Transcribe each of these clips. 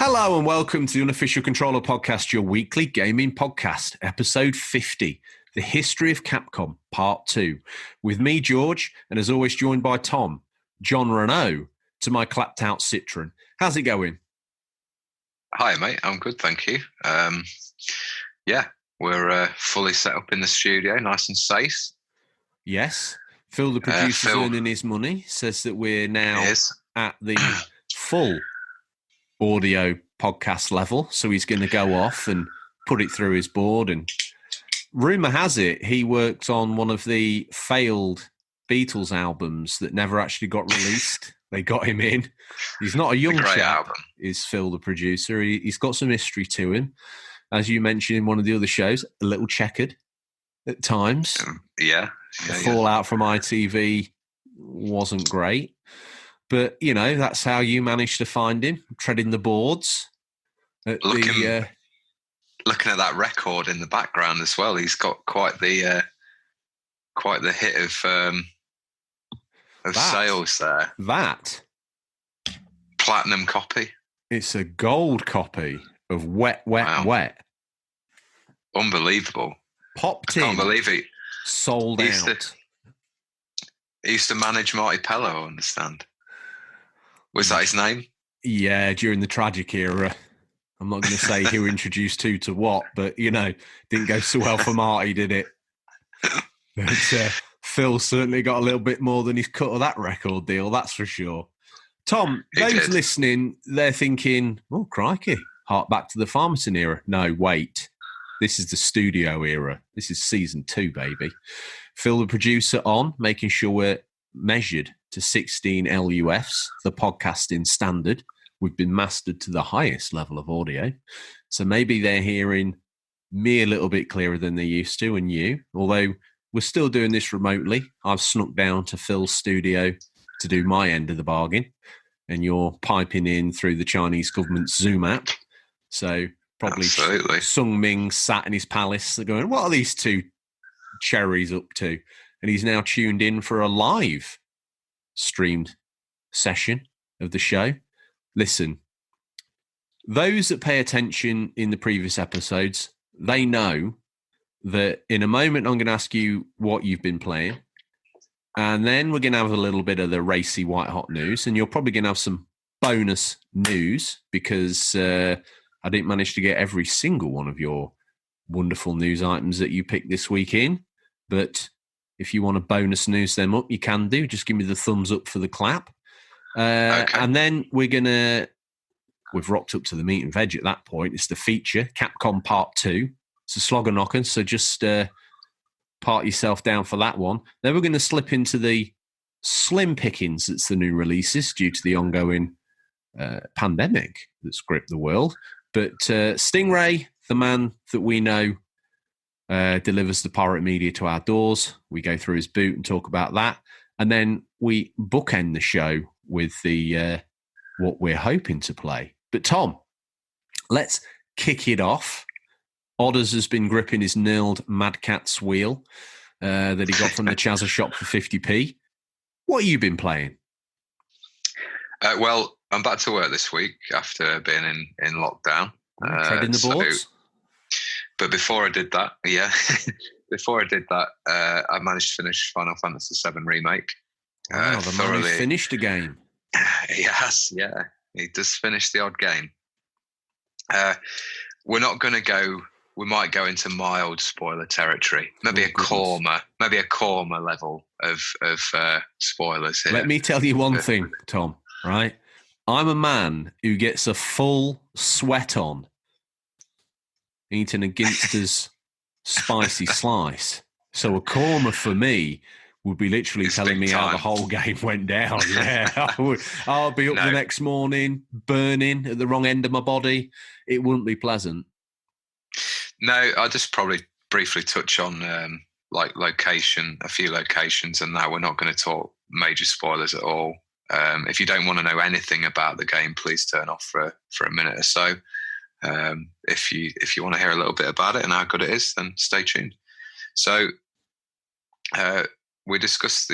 Hello and welcome to the Unofficial Controller Podcast, your weekly gaming podcast, episode 50, The History of Capcom, Part 2. With me, George, and as always joined by Tom, John Renault, to my clapped-out Citroen. How's it going? Hi, mate. I'm good, thank you. We're fully set up in the studio, nice and safe. Yes. Phil, the producer's earning his money, says that we're now at the full audio podcast level, so he's going to go off and put it through his board. And rumour has it he worked on one of the failed Beatles albums that never actually got released. They got him in. He's not a young chap, album. Is Phil, the producer. He's got some history to him. As you mentioned in one of the other shows, a little checkered at times. The fallout from ITV wasn't great. But, you know, that's how you managed to find him, treading the boards. Looking at that record in the background as well, he's got quite the hit of sales there. That platinum copy. It's a gold copy of Wet, Wet. Unbelievable. Popped in. I can't believe it. Sold out. He used to manage Marty Pello, I understand. Was that his name? Yeah, during the tragic era. I'm not going to say who introduced who to what, but, you know, didn't go so well for Marty, did it? But Phil certainly got a little bit more than his cut of that record deal, that's for sure. Tom, those listening, they're thinking, oh, crikey, hark back to the Farmington era. No, wait. This is the studio era. This is season 2, baby. Phil, the producer, on, making sure we're measured to 16 LUFs, the podcasting standard. We've been mastered to the highest level of audio. So maybe they're hearing me a little bit clearer than they used to, and you. Although we're still doing this remotely. I've snuck down to Phil's studio to do my end of the bargain, and you're piping in through the Chinese government's Zoom app. So probably Sung Ming sat in his palace going, what are these two cherries up to? And he's now tuned in for a live streamed session of the show. Listen, those that pay attention in the previous episodes, they know that in a moment I'm going to ask you what you've been playing. And then we're going to have a little bit of the racy white hot news. And you're probably going to have some bonus news because I didn't manage to get every single one of your wonderful news items that you picked this week in. But if you want to bonus news them up, you can do. Just give me the thumbs up for the clap. Okay. And then we've rocked up to the meat and veg at that point. It's the feature, Capcom Part 2. It's a slogger knocker, so just part yourself down for that one. Then we're going to slip into the slim pickings that's the new releases due to the ongoing pandemic that's gripped the world. But Stingray, the man that we know, delivers the pirate media to our doors. We go through his boot and talk about that. And then we bookend the show with the what we're hoping to play. But Tom, let's kick it off. Odders has been gripping his knurled Mad Cat's wheel that he got from the Chazza shop for 50p. What have you been playing? Well, I'm back to work this week after being in lockdown. Treading the boards? But before I did that, I managed to finish Final Fantasy VII Remake. Wow, the man who finished a game. He has, yeah. He does finish the odd game. We're not going to go... We might go into mild spoiler territory. Maybe a Korma level of spoilers here. Let me tell you one thing, Tom, right? I'm a man who gets a full sweat on eating a Ginster's spicy slice. So a Korma for me would be literally telling me how the whole game went down. Yeah, I'll be up the next morning, burning at the wrong end of my body. It wouldn't be pleasant. No, I'll just probably briefly touch on a few locations, and now we're not going to talk major spoilers at all. If you don't want to know anything about the game, please turn off for a minute or so. If you want to hear a little bit about it and how good it is, then stay tuned. So we discussed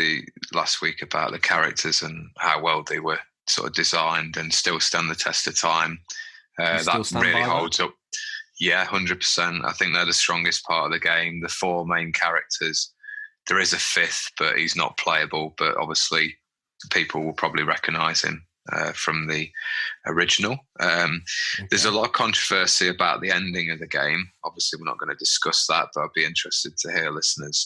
last week about the characters and how well they were sort of designed and still stand the test of time. That really holds up. Yeah, 100%. I think they're the strongest part of the game. The 4 main characters. There is a 5th, but he's not playable. But obviously, people will probably recognise him from the original. There's a lot of controversy about the ending of the game. Obviously, we're not going to discuss that, but I'd be interested to hear listeners'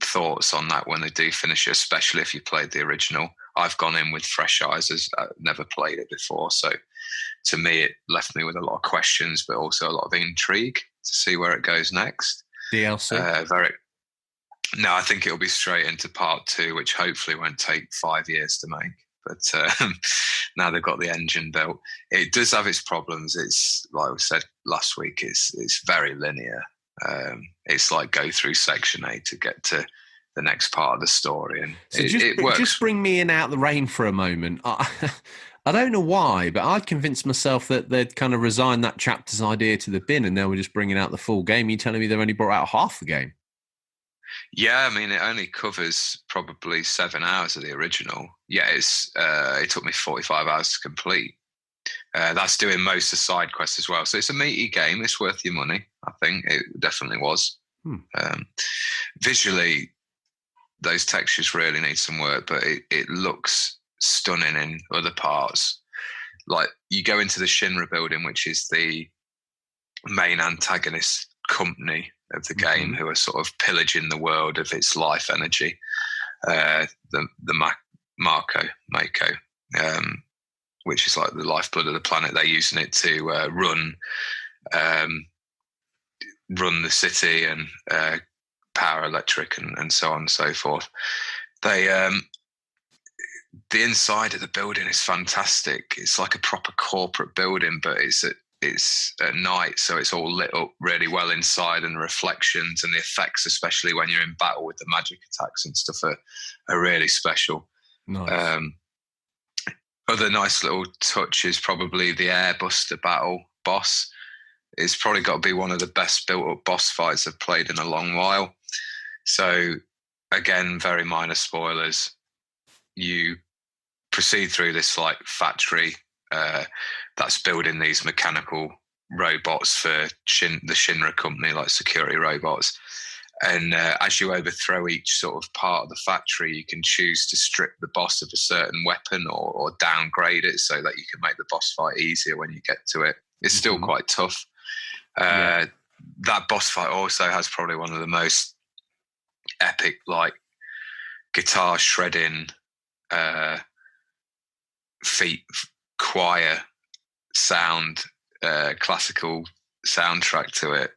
thoughts on that when they do finish it, especially if you played the original. I've gone in with fresh eyes as I've never played it before. So to me, it left me with a lot of questions, but also a lot of intrigue to see where it goes next. DLC? No, I think it'll be straight into part 2, which hopefully won't take 5 years to make. But now they've got the engine built. It does have its problems. It's, like we said last week, it's very linear. It's like go through section A to get to the next part of the story. And so it works. Just bring me in out the rain for a moment. I don't know why, but I'd convinced myself that they'd kind of resigned that chapter's idea to the bin and now we're just bringing out the full game. You're telling me they've only brought out half the game? Yeah, I mean, it only covers probably 7 hours of the original. Yeah, it took me 45 hours to complete. That's doing most of the side quests as well. So it's a meaty game. It's worth your money, I think. It definitely was. Visually, those textures really need some work, but it looks stunning in other parts. Like, you go into the Shinra building, which is the main antagonist company of the game, who are sort of pillaging the world of its life energy. The Mako, which is like the lifeblood of the planet. They're using it to run the city and power electric and so on and so forth. The inside of the building is fantastic. It's like a proper corporate building, but it's at night, so it's all lit up really well inside, and the reflections and the effects, especially when you're in battle with the magic attacks and stuff, are really special. Nice. Other nice little touch is probably the Airbuster battle boss. It's probably got to be one of the best built up boss fights I've played in a long while. So again, very minor spoilers. You proceed through this like factory that's building these mechanical robots for the Shinra company, like security robots. And as you overthrow each sort of part of the factory, you can choose to strip the boss of a certain weapon or downgrade it so that you can make the boss fight easier when you get to it. It's still quite tough. That boss fight also has probably one of the most epic, like, guitar shredding, choir sound, classical soundtrack to it.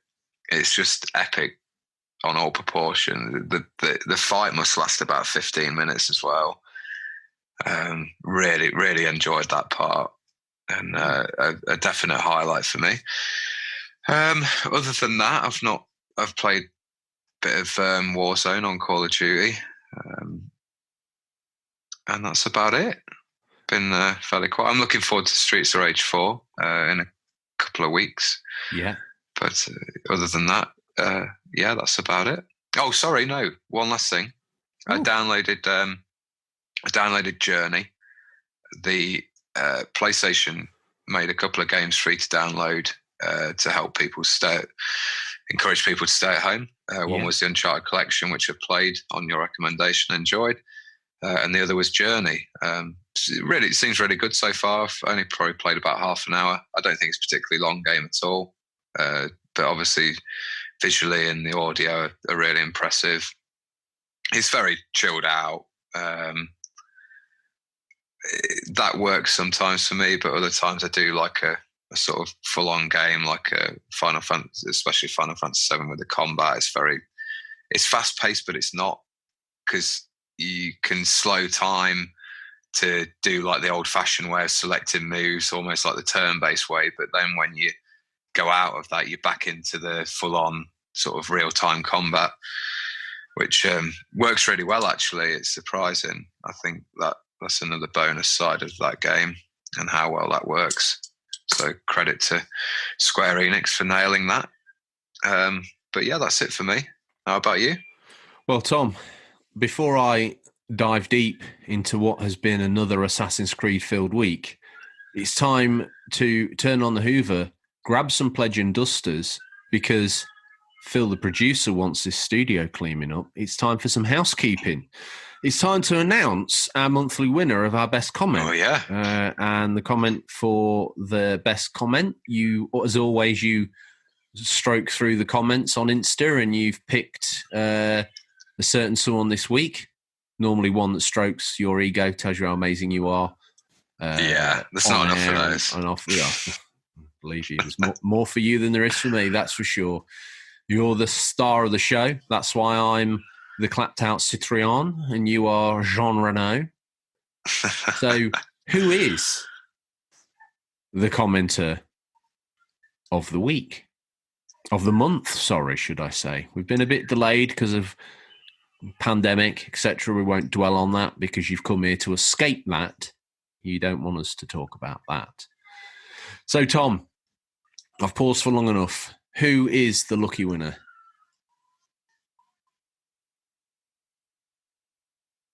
It's just epic on all proportion. The fight must last about 15 minutes as well. Really enjoyed that part, and a definite highlight for me. Other than that, I've played a bit of Warzone on Call of Duty, and that's about it. Been fairly quiet. I'm looking forward to Streets of Rage 4 in a couple of weeks. Yeah. But other than that, that's about it. Oh, sorry, no. One last thing. Ooh. I downloaded Journey. The PlayStation made a couple of games free to download to help people encourage people to stay at home. One was the Uncharted Collection, which I played on your recommendation, enjoyed. And the other was Journey. It seems really good so far. I've only probably played about half an hour. I don't think it's a particularly long game at all. But obviously, visually and the audio are really impressive. It's very chilled out. That works sometimes for me, but other times I do like a sort of full-on game, like a Final Fantasy, especially Final Fantasy VII with the combat. It's fast-paced, but it's not, because you can slow time to do like the old-fashioned way of selecting moves, almost like the turn-based way. But then when you go out of that, you're back into the full-on sort of real-time combat, which works really well, actually. It's surprising. I think that's another bonus side of that game and how well that works. So credit to Square Enix for nailing that. But yeah, that's it for me. How about you? Well, Tom, before I dive deep into what has been another Assassin's Creed-filled week, it's time to turn on the Hoover, grab some Pledge and Dusters, because Phil, the producer, wants this studio cleaning up. It's time for some housekeeping. It's time to announce our monthly winner of our best comment. Oh, yeah. And the comment for the best comment, you, as always, you stroke through the comments on Insta and you've picked a certain someone this week, normally one that strokes your ego, tells you how amazing you are. There's not enough for those. And off, yeah, believe you, there's more for you than there is for me, that's for sure. You're the star of the show. That's why I'm the clapped out Citroën and you are Jean Renault. So who is the commenter of the week? Of the month, sorry, should I say. We've been a bit delayed because of pandemic, etc. We won't dwell on that because you've come here to escape that. You don't want us to talk about that. So, Tom, I've paused for long enough. Who is the lucky winner?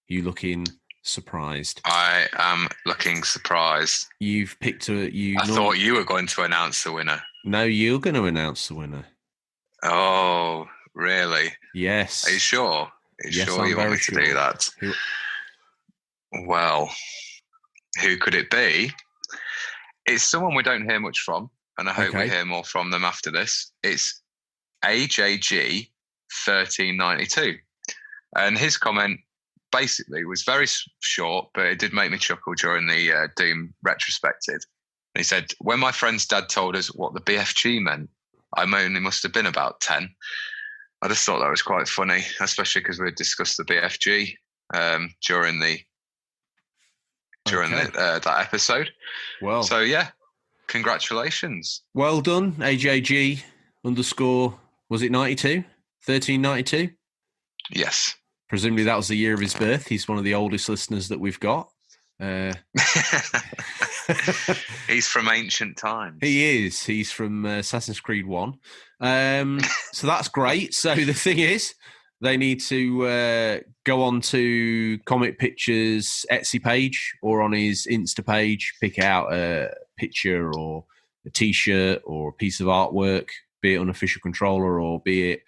You looking surprised? I am looking surprised. You've picked a... I thought you were going to announce the winner. No, you're going to announce the winner. Oh, really? Yes. Are you sure? Yes, sure I'm you want me sure. to do that? Well, who could it be? It's someone we don't hear much from, and I hope we hear more from them after this. It's AJG1392. And his comment basically was very short, but it did make me chuckle during the Doom retrospective. And he said, when my friend's dad told us what the BFG meant, I only must have been about 10. I just thought that was quite funny, especially because we had discussed the BFG during that episode. Well, so yeah, congratulations. Well done, AJG _ was it 92? 1392? Yes. Presumably that was the year of his birth. He's one of the oldest listeners that we've got. He's from ancient times. He is. He's from Assassin's Creed 1. So that's great. So the thing is, they need to go on to Comic Pictures' Etsy page or on his Insta page, pick out a picture or a T-shirt or a piece of artwork, be it unofficial controller or be it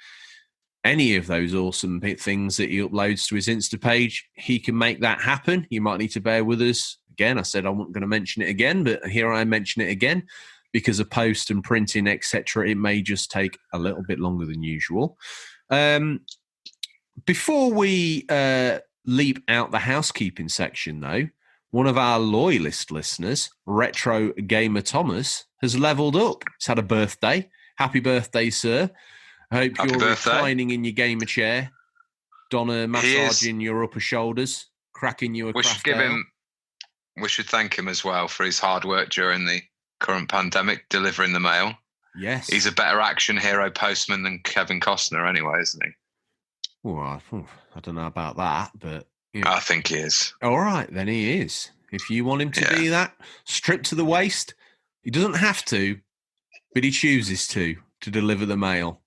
any of those awesome things that he uploads to his Insta page. He can make that happen. You might need to bear with us. Again, I said I wasn't going to mention it again, but here I mention it again because of post and printing, etc. It may just take a little bit longer than usual. Before we leap out the housekeeping section, though, one of our loyalist listeners, Retro Gamer Thomas, has leveled up. He's had a birthday. Happy birthday, sir. I hope you're reclining in your gamer chair, Donna massaging your upper shoulders, cracking you a craft ale. We should thank him as well for his hard work during the current pandemic, delivering the mail. Yes. He's a better action hero postman than Kevin Costner anyway, isn't he? Well, I don't know about that, but... You know. I think he is. All right, then he is. If you want him to be that, stripped to the waist, he doesn't have to, but he chooses to deliver the mail.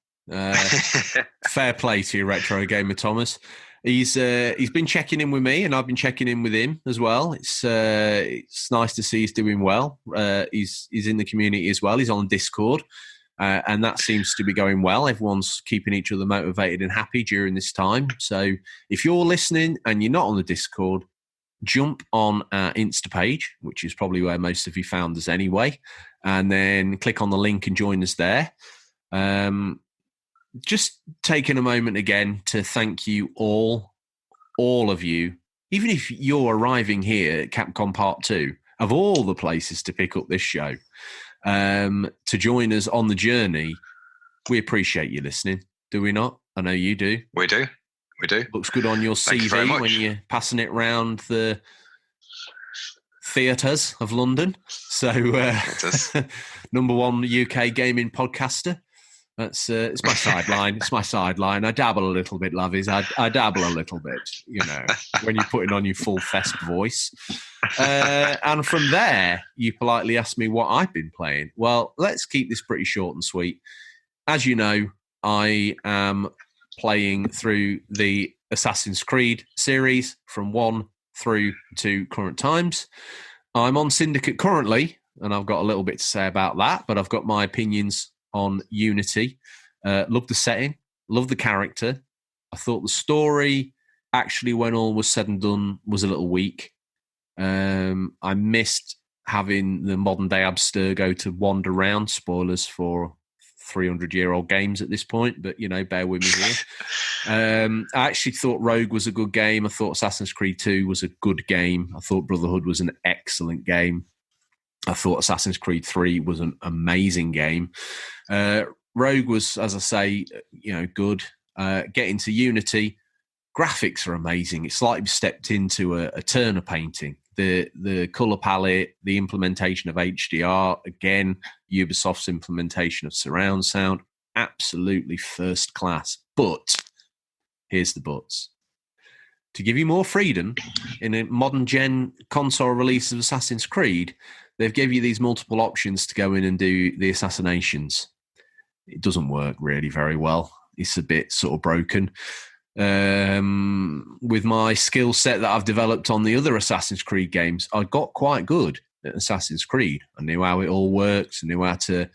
Fair play to you, Retro Gamer Thomas. He's been checking in with me, and I've been checking in with him as well. It's nice to see he's doing well. He's in the community as well. He's on Discord, and that seems to be going well. Everyone's keeping each other motivated and happy during this time. So if you're listening and you're not on the Discord, jump on our Insta page, which is probably where most of you found us anyway, and then click on the link and join us there. Just taking a moment again to thank you all of you, even if you're arriving here at Capcom Part 2, of all the places to pick up this show, to join us on the journey. We appreciate you listening, do we not? I know you do. We do. Looks good on your CV when you're passing it around the theatres of London. So, number one UK gaming podcaster. That's it's my sideline. It's my sideline. I dabble a little bit, lovies. I dabble a little bit, you know, when you're putting on your full fest voice. And from there, you politely asked me what I've been playing. Well, let's keep this pretty short and sweet. As you know, I am playing through the Assassin's Creed series from 1 through to current times. I'm on Syndicate currently. and I've got a little bit to say about that, but I've got my opinions on Unity. Love the setting, love the character. I thought the story, actually, when all was said and done, was a little weak. I missed having the modern day Abstergo to wander around. Spoilers for 300-year-old games at this point, but bear with me here. I actually thought Rogue was a good game. I thought Assassin's Creed 2 was a good game. I thought Brotherhood was an excellent game. I thought Assassin's Creed 3 was an amazing game. Rogue was, as I say, good. Getting to Unity, graphics are amazing. It's like we stepped into a Turner painting. The color palette, the implementation of HDR, again, Ubisoft's implementation of surround sound, absolutely first class. But here's the buts. To give you more freedom in a modern gen console release of Assassin's Creed, they've given you these multiple options to go in and do the assassinations. It doesn't work really very well. It's a bit sort of broken. With my skill set that I've developed on the other Assassin's Creed games, I got quite good at Assassin's Creed. I knew how it all works. I knew how to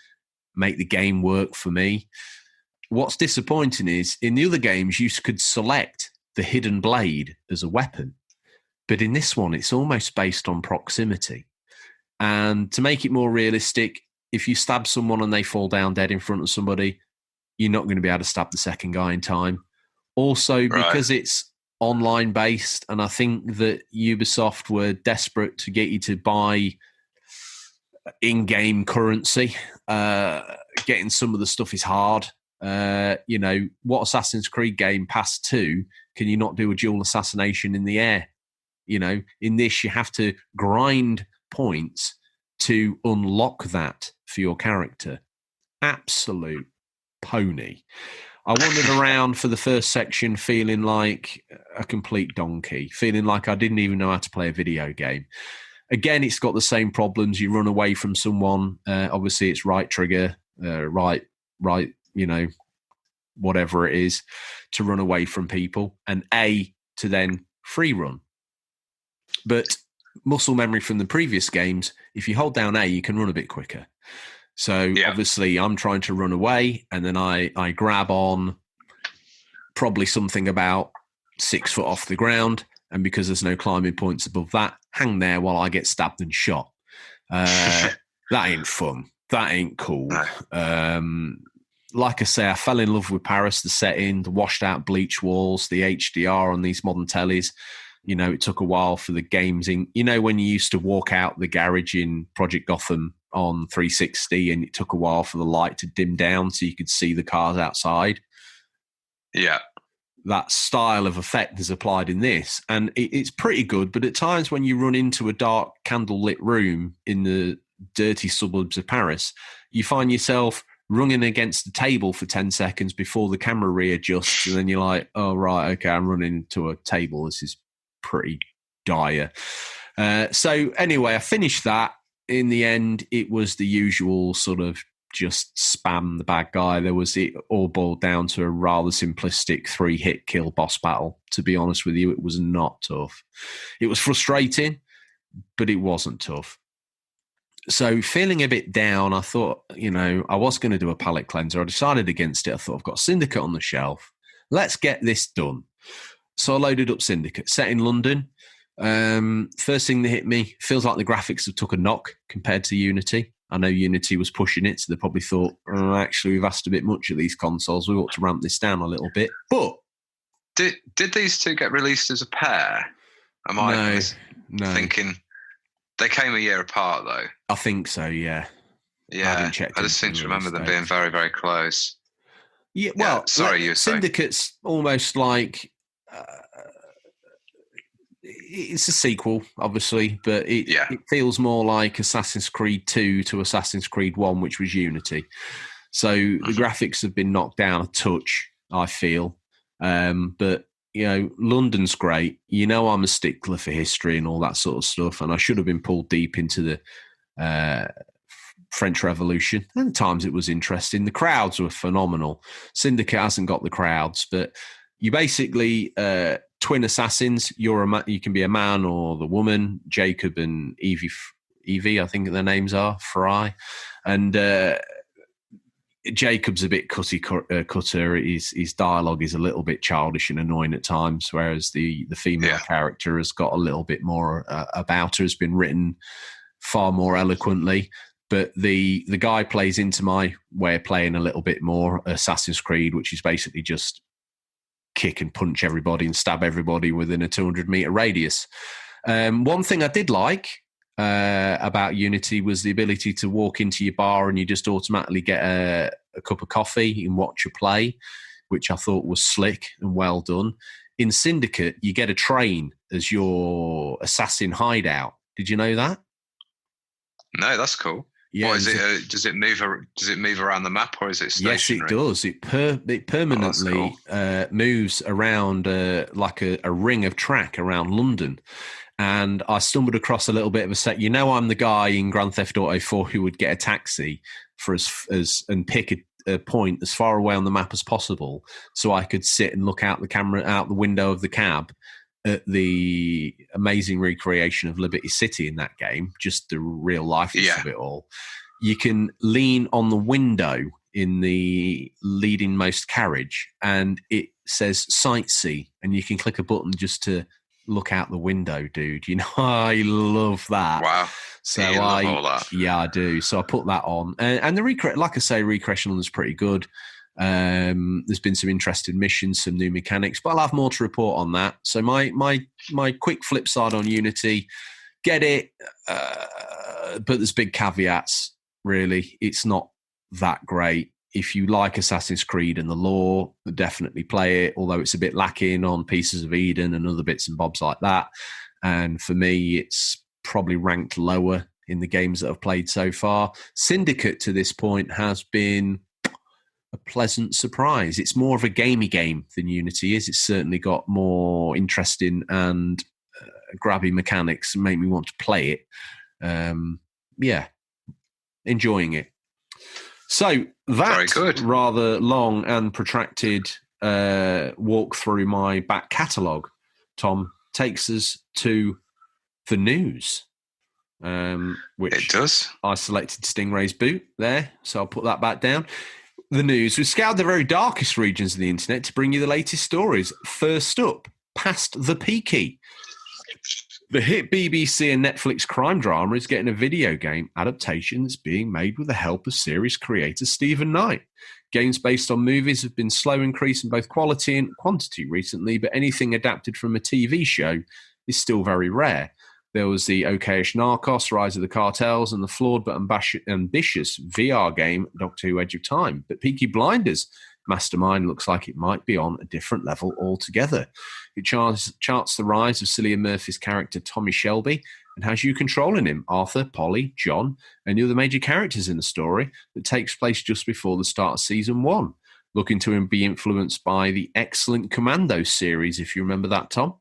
make the game work for me. What's disappointing is in the other games, you could select the hidden blade as a weapon. But in this one, it's almost based on proximity. And to make it more realistic, if you stab someone and they fall down dead in front of somebody, you're not going to be able to stab the second guy in time. Also, because it's online based, and I think that Ubisoft were desperate to get you to buy in-game currency. Getting some of the stuff is hard. What Assassin's Creed game past 2 can you not do a dual assassination in the air? In this, you have to grind points to unlock that for your character. Absolute pony. I wandered around for the first section feeling like a complete donkey, feeling like I didn't even know how to play a video game. Again, it's got the same problems. You run away from someone. Obviously, it's right trigger, right, whatever it is, to run away from people, and A to then free run. But muscle memory from the previous games, if you hold down A, you can run a bit quicker. So obviously I'm trying to run away, and then I grab on probably something about 6 foot off the ground. And because there's no climbing points above that, hang there while I get stabbed and shot. That ain't fun. That ain't cool. Like I say, I fell in love with Paris, the setting, the washed out bleach walls, the HDR on these modern tellies. It took a while for the games in. When you used to walk out the garage in Project Gotham on 360 and it took a while for the light to dim down so you could see the cars outside? Yeah. That style of effect is applied in this, and it's pretty good, but at times when you run into a dark candlelit room in the dirty suburbs of Paris, you find yourself running against the table for 10 seconds before the camera readjusts, and then you're like, oh, right, okay, I'm running into a table. This is pretty dire. So anyway, I finished that. In the end, it was the usual sort of just spam the bad guy. It all boiled down to a rather simplistic 3-hit kill boss battle. To be honest with you, it was not tough. It was frustrating, but it wasn't tough. So feeling a bit down, I thought, I was going to do a palate cleanser. I decided against it. I thought, I've got Syndicate on the shelf. Let's get this done. So I loaded up Syndicate, set in London. First thing that hit me, feels like the graphics have took a knock compared to Unity. I know Unity was pushing it, so they probably thought, actually, we've asked a bit much of these consoles. We ought to ramp this down a little bit. But did these two get released as a pair? Am I thinking they came a year apart though? I think so. Yeah. Yeah. I just seem to remember them being very, very close. Yeah. Well, sorry, you were saying. Syndicate's almost like. It's a sequel, obviously, but it feels more like Assassin's Creed 2 to Assassin's Creed 1, which was Unity. So the graphics have been knocked down a touch, I feel. But, London's great. I'm a stickler for history and all that sort of stuff, and I should have been pulled deep into the French Revolution. And at times it was interesting. The crowds were phenomenal. Syndicate hasn't got the crowds, but you basically... twin assassins. You can be a man or the woman. Jacob and Evie Evie, I think their names are, Fry. And Jacob's a bit cutter. His dialogue is a little bit childish and annoying at times, whereas the female character has got a little bit more about her, has been written far more eloquently. But the guy plays into my way of playing a little bit more Assassin's Creed, which is basically just kick and punch everybody and stab everybody within a 200-meter radius. One thing I did like about Unity was the ability to walk into your bar and you just automatically get a cup of coffee and watch a play, which I thought was slick and well done. In Syndicate, you get a train as your assassin hideout. Did you know that? No, that's cool. Yeah, what is it? Does it move around the map, or is it stationary? Yes, it does. It permanently moves around like a ring of track around London. And I stumbled across a little bit of a set. You know, I'm the guy in Grand Theft Auto 4 who would get a taxi for and pick a point as far away on the map as possible, so I could sit and look out the window of the cab at the amazing recreation of Liberty City in that game, just the real life of it all. You can lean on the window in the leading most carriage and it says sightsee, and you can click a button just to look out the window, dude. You know, I love that. Wow. So you love all that. Yeah, I do. So I put that on. And the like I say, recreational is pretty good. There's been some interesting missions, some new mechanics, but I'll have more to report on that. So my quick flip side on Unity, get it, but there's big caveats, really. It's not that great. If you like Assassin's Creed and the lore, definitely play it, although it's a bit lacking on Pieces of Eden and other bits and bobs like that. And for me, it's probably ranked lower in the games that I've played so far. Syndicate to this point has been a pleasant surprise. It's more of a gamey game than Unity is. It's certainly got more interesting and grabby mechanics and make me want to play it. Enjoying it. So that rather long and protracted walk through my back catalogue, Tom, takes us to the news, which it does. I selected Stingray's boot there, so I'll put that back down. The news. We scoured the very darkest regions of the internet to bring you the latest stories. First up, Past the Peaky. The hit BBC and Netflix crime drama is getting a video game adaptation that's being made with the help of series creator Stephen Knight. Games based on movies have been slow increase in both quality and quantity recently, but anything adapted from a TV show is still very rare. There was the okayish Narcos, Rise of the Cartels, and the flawed but ambitious VR game Doctor Who Edge of Time. But Peaky Blinders Mastermind looks like it might be on a different level altogether. It charts the rise of Cillian Murphy's character Tommy Shelby and has you controlling him, Arthur, Polly, John, and the other major characters in the story that takes place just before the start of Season 1. Looking to be influenced by the excellent Commando series, if you remember that, Tom.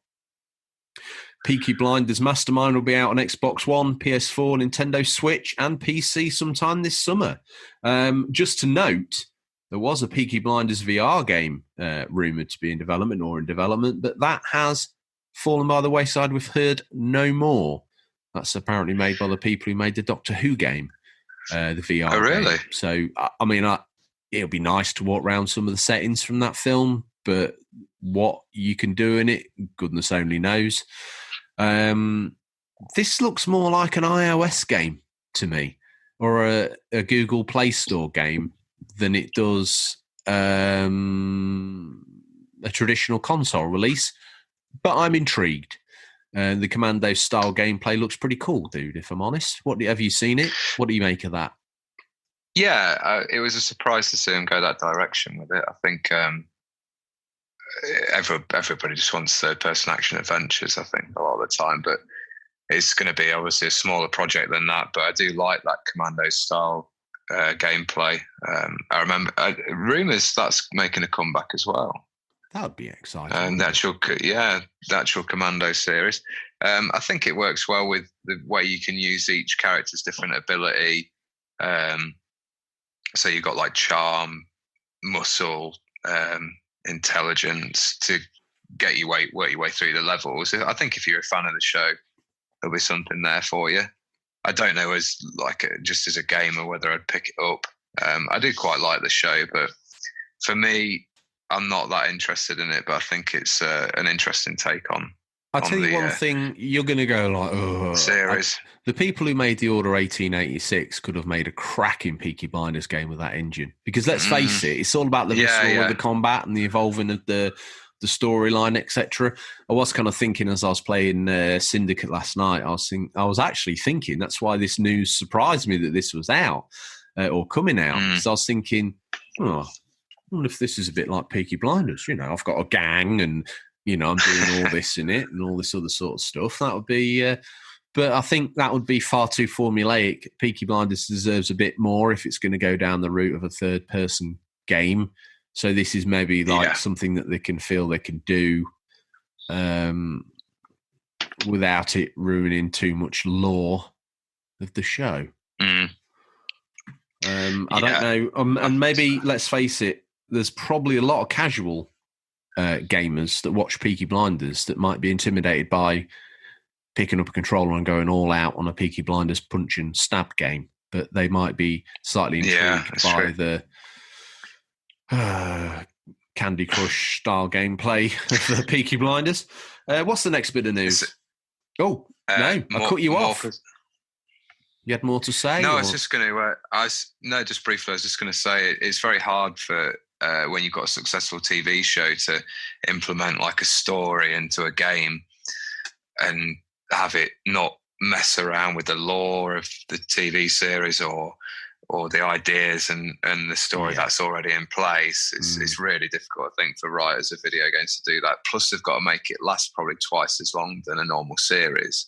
Peaky Blinders Mastermind will be out on Xbox One, PS4, Nintendo Switch, and PC sometime this summer. Just to note, there was a Peaky Blinders VR game rumoured to be in development, but that has fallen by the wayside. We've heard no more. That's apparently made by the people who made the Doctor Who game, the VR Oh, really? game. So, I mean, it'll be nice to walk around some of the settings from that film, but what you can do in it, goodness only knows. This looks more like an iOS game to me, or a Google Play Store game, than it does a traditional console release. But I'm intrigued. The Commando style gameplay looks pretty cool, dude, if I'm honest. Have you seen it? What do you make of that? Yeah, it was a surprise to see him go that direction with it. I think everybody just wants third-person action adventures, I think, a lot of the time. But it's going to be obviously a smaller project than that. But I do like that Commando style gameplay. I remember rumours that's making a comeback as well. That would be exciting. The actual Commando series. I think it works well with the way you can use each character's different ability. So you've got like charm, muscle, intelligence to work your way through the levels. I think if you're a fan of the show, there'll be something there for you. I don't know as like just as a gamer whether I'd pick it up. I do quite like the show, but for me, I'm not that interested in it. But I think it's an interesting take on. I'll tell you one thing, you're going to go like, oh. Series. The people who made the Order 1886 could have made a cracking Peaky Blinders game with that engine. Because let's face it, it's all about the visceral of the combat and the evolving of the storyline, etc. I was kind of thinking as I was playing Syndicate last night, I was actually thinking, that's why this news surprised me that this was out or coming out. Because I was thinking, I wonder if this is a bit like Peaky Blinders. I've got a gang and... I'm doing all this in it and all this other sort of stuff. That would be, but I think that would be far too formulaic. Peaky Blinders deserves a bit more if it's going to go down the route of a third-person game. So this is maybe like something that they can feel they can do without it ruining too much lore of the show. I don't know. And maybe, let's face it, there's probably a lot of casual gamers that watch Peaky Blinders that might be intimidated by picking up a controller and going all out on a Peaky Blinders punch and stab game, but they might be slightly intrigued by the Candy Crush style gameplay of the Peaky Blinders. What's the next bit of news? No, I cut you off. You had more to say? No, I was just going to. Just briefly. I was just going to say it's very hard for. When you've got a successful TV show to implement like a story into a game and have it not mess around with the lore of the TV series or the ideas and the story that's already in place. It's really difficult, I think, for writers of video games to do that. Plus, they've got to make it last probably twice as long than a normal series.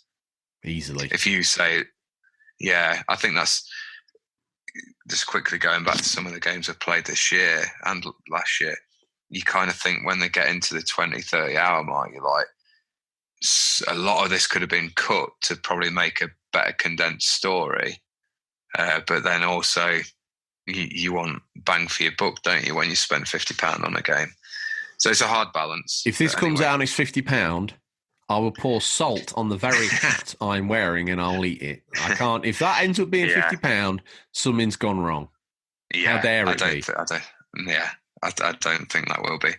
Easily. If you say, I think that's... Just quickly going back to some of the games I've played this year and last year, you kind of think when they get into the 20, 30 hour mark, you're like, a lot of this could have been cut to probably make a better condensed story. But then also you want bang for your buck, don't you, when you spend £50 on a game? So it's a hard balance. If this comes out and it's £50, I will pour salt on the very hat I'm wearing and I'll eat it. I can't. If that ends up being £50, something's gone wrong. Yeah, how dare it be? I don't think that will be.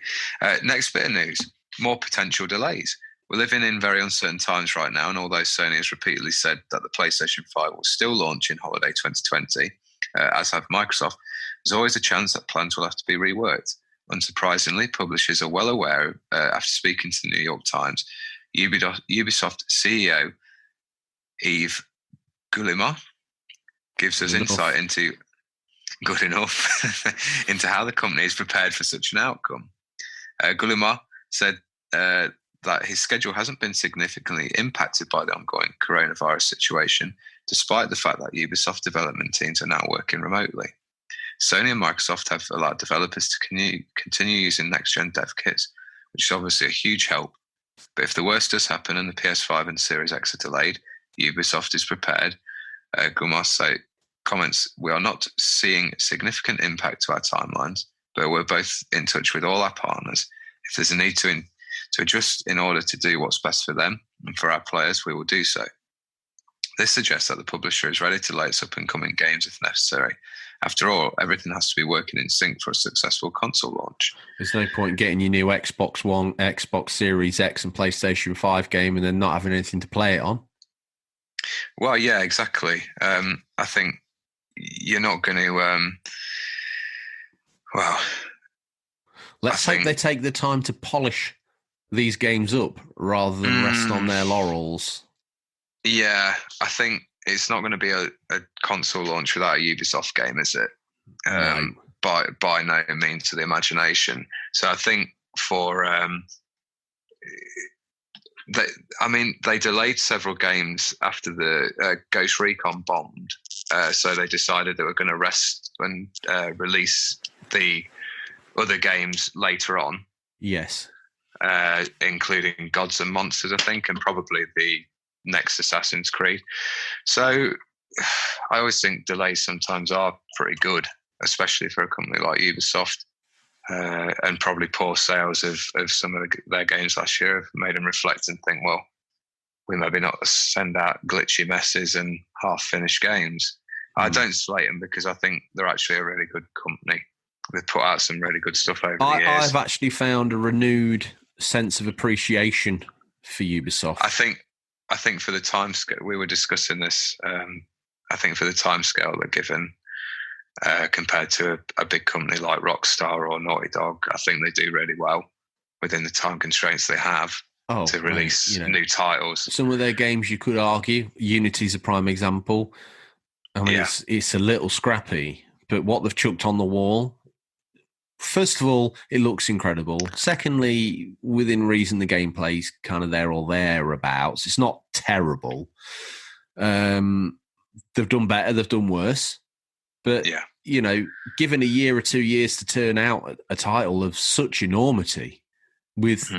Next bit of news: more potential delays. We're living in very uncertain times right now, and although Sony has repeatedly said that the PlayStation 5 will still launch in holiday 2020, as have Microsoft, there's always a chance that plans will have to be reworked. Unsurprisingly, publishers are well aware, after speaking to the New York Times. Ubisoft CEO Yves Guillemot gives us insight into into how the company is prepared for such an outcome. Guillemot said that his schedule hasn't been significantly impacted by the ongoing coronavirus situation, despite the fact that Ubisoft development teams are now working remotely. Sony and Microsoft have allowed developers to continue using next-gen dev kits, which is obviously a huge help. But if the worst does happen and the PS5 and Series X are delayed, Ubisoft is prepared. Guillemot comments, "We are not seeing significant impact to our timelines, but we're both in touch with all our partners. If there's a need to adjust in order to do what's best for them and for our players, we will do so." This suggests that the publisher is ready to lay its up-and-coming games if necessary. After all, everything has to be working in sync for a successful console launch. There's no point getting your new Xbox One, Xbox Series X and PlayStation 5 game and then not having anything to play it on. Well, yeah, exactly. I think you're not going to... Let's hope they take the time to polish these games up rather than rest on their laurels. Yeah, I think it's not going to be a console launch without a Ubisoft game, is it? No. By no means to the imagination. So I think for... they delayed several games after the Ghost Recon bombed. So they decided they were going to rest and release the other games later on. Yes. Including Gods and Monsters, I think, and probably the next Assassin's Creed. So I always think delays sometimes are pretty good, especially for a company like Ubisoft. And probably poor sales of some of their games last year have made them reflect and think, well, we maybe not send out glitchy messes and half-finished games. I don't slate them because I think they're actually a really good company. They've put out some really good stuff over the years. I've actually found a renewed sense of appreciation for Ubisoft. I think for the time scale, we were discussing this. I think for the time scale they're given, compared to a big company like Rockstar or Naughty Dog, I think they do really well within the time constraints they have to release new titles. Some of their games, you could argue, Unity's a prime example. I mean, it's a little scrappy, but what they've chucked on the wall, first of all, it looks incredible. Secondly, within reason, the gameplay's kind of there or thereabouts. It's not terrible. They've done better, they've done worse. But, given a year or 2 years to turn out a title of such enormity with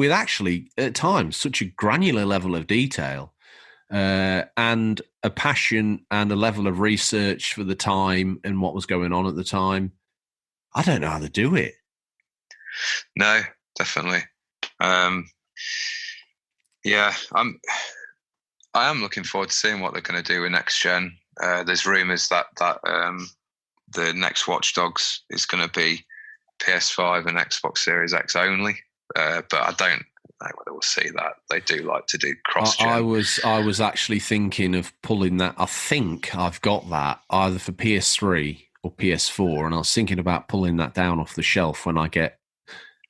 actually, at times, such a granular level of detail, and a passion and a level of research for the time and what was going on at the time, I don't know how to do it. No, definitely. I am looking forward to seeing what they're going to do with next gen. There's rumours that the next Watch Dogs is going to be PS5 and Xbox Series X only, but I don't know whether we'll see that. They do like to do cross-gen. I was actually thinking of pulling that. I think I've got that either for PS3 or PS4, and I was thinking about pulling that down off the shelf when I get.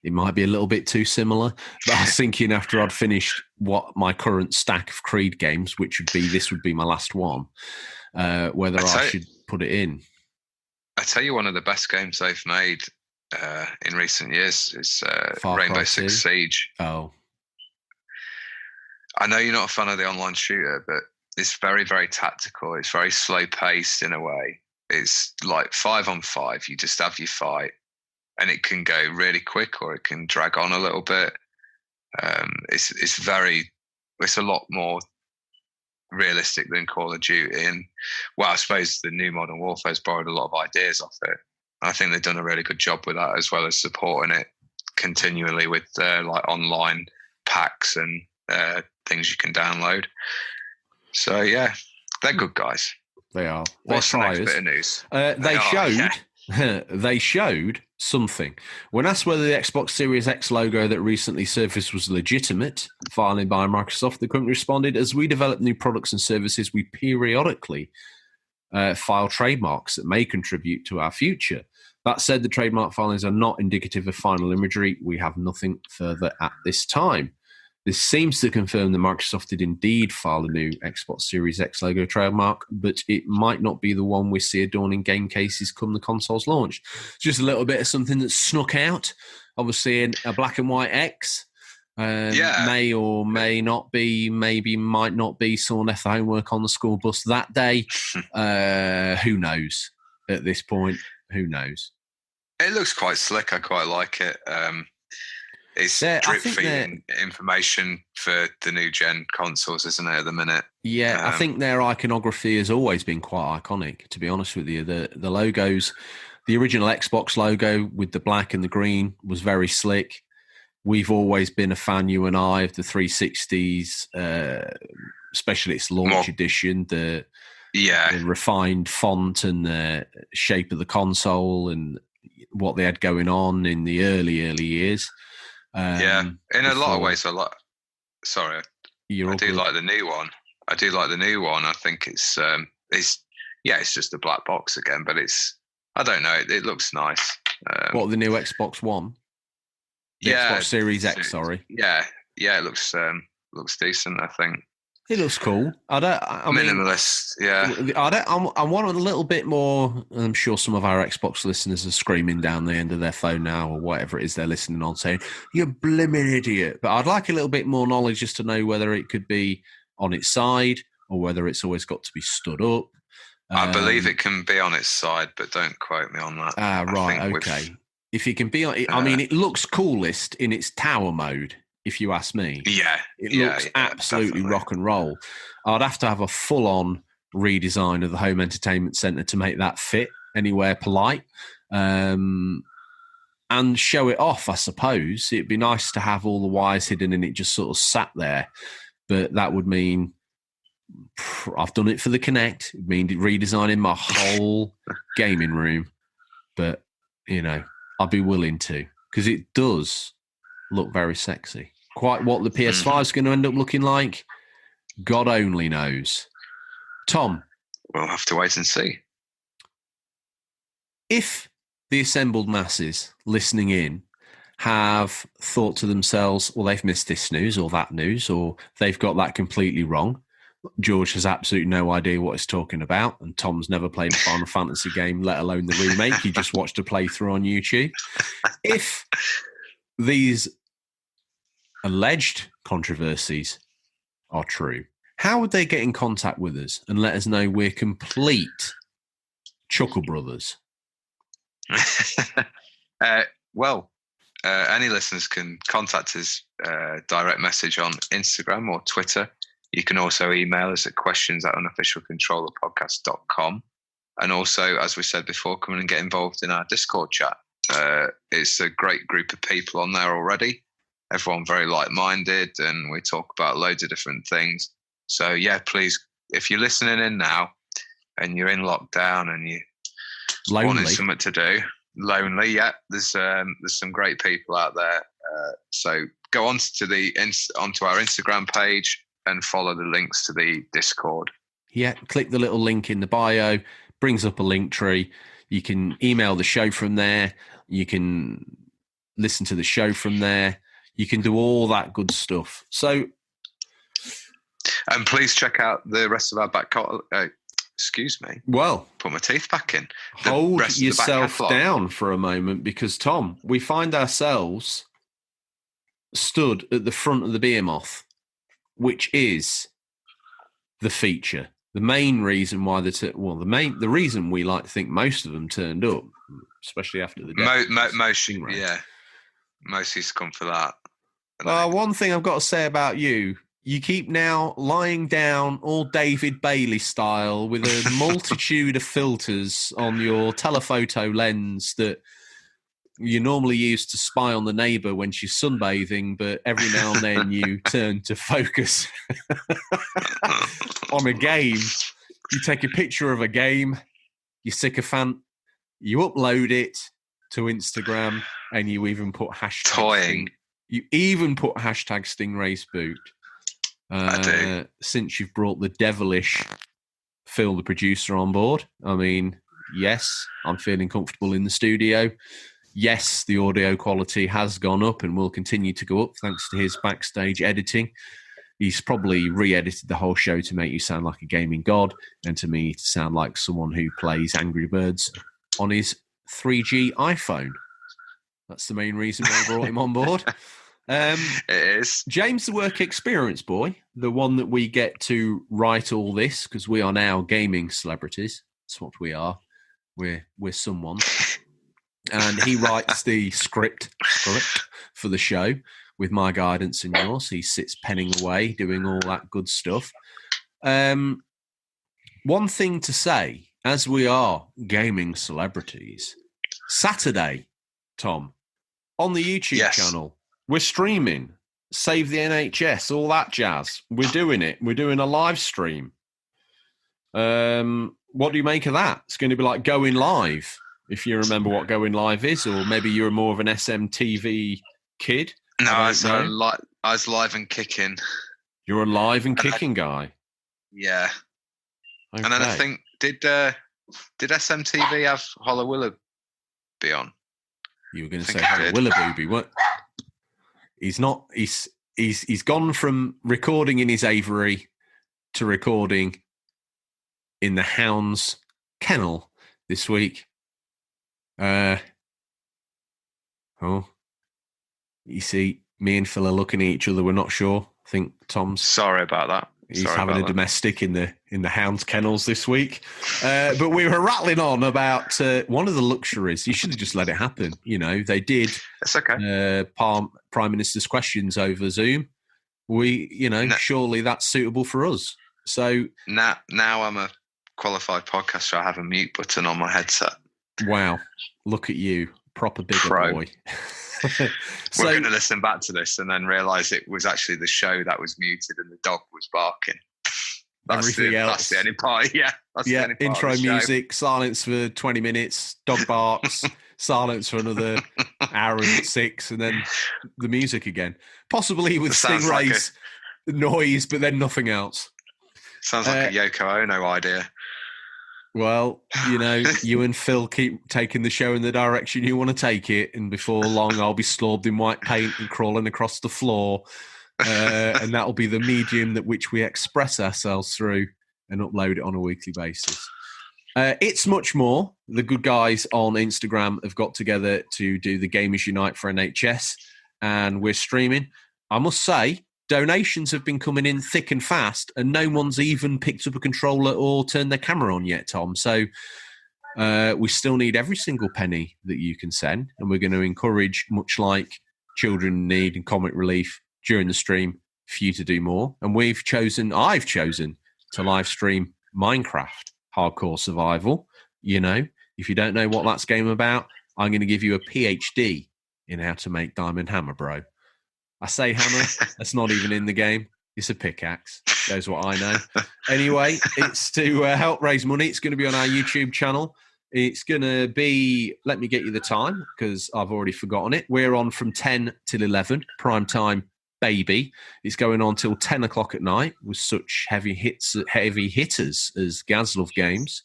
It might be a little bit too similar, but I was thinking after I'd finished what my current stack of Creed games, this would be my last one, whether I should put it in. I tell you, one of the best games they've made in recent years is Rainbow Six Siege. Oh, I know you're not a fan of the online shooter, but it's very, very tactical. It's very slow paced in a way. It's like 5-on-5. You just have your fight, and it can go really quick or it can drag on a little bit. It's a lot more realistic than Call of Duty. And I suppose the new Modern Warfare's borrowed a lot of ideas off it. I think they've done a really good job with that, as well as supporting it continually with like online packs and things you can download. So yeah, they're good guys. They are. What's the next bit of news? They showed something. When asked whether the Xbox Series X logo that recently surfaced was legitimate filing by Microsoft, the company responded, "As we develop new products and services, we periodically file trademarks that may contribute to our future. That said, the trademark filings are not indicative of final imagery. We have nothing further at this time." This seems to confirm that Microsoft did indeed file a new Xbox Series X logo trademark, but it might not be the one we see adorning game cases come the console's launch. Just a little bit of something that snuck out. Obviously, a black and white X may or may not be, maybe might not be. Someone left the homework on the school bus that day. Who knows at this point? Who knows? It looks quite slick. I quite like it. It's drip feeding information for the new gen consoles, isn't it, at the minute? Yeah, I think their iconography has always been quite iconic, to be honest with you. The logos, the original Xbox logo with the black and the green was very slick. We've always been a fan, you and I, of the 360s, especially its launch edition, the refined font and the shape of the console and what they had going on in the early years. In a lot of ways, Sorry, I do like the new one. I think it's just a black box again, but I don't know. It looks nice. What, the new Xbox One? Xbox Series X. Sorry. Yeah. It looks decent, I think. It looks cool. Minimalist. I want a little bit more. I'm sure some of our Xbox listeners are screaming down the end of their phone now, or whatever it is they're listening on, saying, "You blimmin' idiot!" But I'd like a little bit more knowledge just to know whether it could be on its side or whether it's always got to be stood up. I believe it can be on its side, but don't quote me on that. Right. Okay. If it can be on, it looks coolest in its tower mode. If you ask me, it looks absolutely definitely. rock and roll. I'd have to have a full-on redesign of the home entertainment centre to make that fit anywhere polite, and show it off. I suppose it'd be nice to have all the wires hidden and it just sort of sat there. but that would mean I've done it for the Kinect. It would mean redesigning my whole gaming room. But, I'd be willing to, because it does look very sexy. Quite what the PS5 is going to end up looking like, God only knows. Tom. We'll have to wait and see. If the assembled masses listening in have thought to themselves, well, they've missed this news or that news, or they've got that completely wrong. George has absolutely no idea what he's talking about, and Tom's never played a Final Fantasy game, let alone the remake. He just watched a playthrough on YouTube. If these alleged controversies are true, how would they get in contact with us and let us know we're complete Chuckle Brothers? Any listeners can contact us direct message on Instagram or Twitter. You can also email us at questions@unofficialcontrollerpodcast.com. And also, as we said before, come in and get involved in our Discord chat. It's a great group of people on there already. Everyone very like-minded, and we talk about loads of different things. So, yeah, please, if you're listening in now and you're in lockdown and you're wanting something to do, lonely, there's some great people out there. So go onto our Instagram page and follow the links to the Discord. Yeah, click the little link in the bio, brings up a link tree. You can email the show from there. You can listen to the show from there. You can do all that good stuff. So, and please check out the rest of our back catalog. Excuse me. Well, put my teeth back in. Hold yourself down for a moment, because, Tom, we find ourselves stood at the front of the Behemoth, which is the feature. The main reason why the reason we like to think most of them turned up, especially after the death. Most used to come for that. One thing I've got to say about you. You keep now lying down all David Bailey style with a multitude of filters on your telephoto lens that you normally use to spy on the neighbour when she's sunbathing, but every now and then you turn to focus on a game. You take a picture of a game, you sycophant, you upload it to Instagram, and you even put hashtag toying. You even put hashtag Stingrays boot. I do. Since you've brought the devilish Phil, the producer, on board. I mean, yes, I'm feeling comfortable in the studio. Yes, the audio quality has gone up and will continue to go up thanks to his backstage editing. He's probably re-edited the whole show to make you sound like a gaming god and to me to sound like someone who plays Angry Birds on his 3G iPhone. That's the main reason we brought him on board. It is. James, the work experience boy, the one that we get to write all this, because we are now gaming celebrities. That's what we are. We're someone. And he writes the script for the show with my guidance and yours. He sits penning away, doing all that good stuff. One thing to say, as we are gaming celebrities, Saturday, Tom, on the YouTube channel, we're streaming, Save the NHS, all that jazz. We're doing it. We're doing a live stream. What do you make of that? It's going to be like going live, if you remember what going live is, or maybe you're more of an SMTV kid. No, I was live and kicking. You're a live and kicking guy. Yeah. Okay. And then I think, did SMTV have Hollow Willoughby on? You were going to say Hollow Willoughby. What? He's not. He's gone from recording in his aviary to recording in the hound's kennel this week. You see, me and Phil are looking at each other. We're not sure. I think Tom's sorry about that. He's having a domestic in the hound's kennels this week. But we were rattling on about one of the luxuries. You should have just let it happen. You know, they did. That's okay. Prime Minister's questions over Zoom. Surely that's suitable for us. So now I'm a qualified podcaster. I have a mute button on my headset. Wow. Look at you. Proper bigger boy. So, we're going to listen back to this and then realise it was actually the show that was muted and the dog was barking. Everything else. That's the only part. Yeah. That's the only part intro of the show. music, silence for 20 minutes, dog barks, silence for another hour and 6, and then the music again. Possibly with Stingrays noise, but then nothing else. Sounds like a Yoko Ono idea. Well, you and Phil keep taking the show in the direction you want to take it, and before long I'll be slaughtered in white paint and crawling across the floor, and that'll be the medium that which we express ourselves through and upload it on a weekly basis. It's much more. The good guys on Instagram have got together to do the Gamers Unite for NHS, and we're streaming. I must say, donations have been coming in thick and fast, and no one's even picked up a controller or turned their camera on yet, Tom. So we still need every single penny that you can send, and we're going to encourage, much like Children in Need and Comic Relief during the stream, for you to do more. And I've chosen to live stream Minecraft Hardcore Survival. If you don't know what that's game about, I'm going to give you a PhD in how to make Diamond Hammer, bro. I say hammer, that's not even in the game. It's a pickaxe. Shows what I know. Anyway, it's to help raise money. It's going to be on our YouTube channel. It's going to be, let me get you the time because I've already forgotten it. We're on from 10 till 11, prime time, baby. It's going on till 10 o'clock at night with such heavy hitters as Gazlov Games.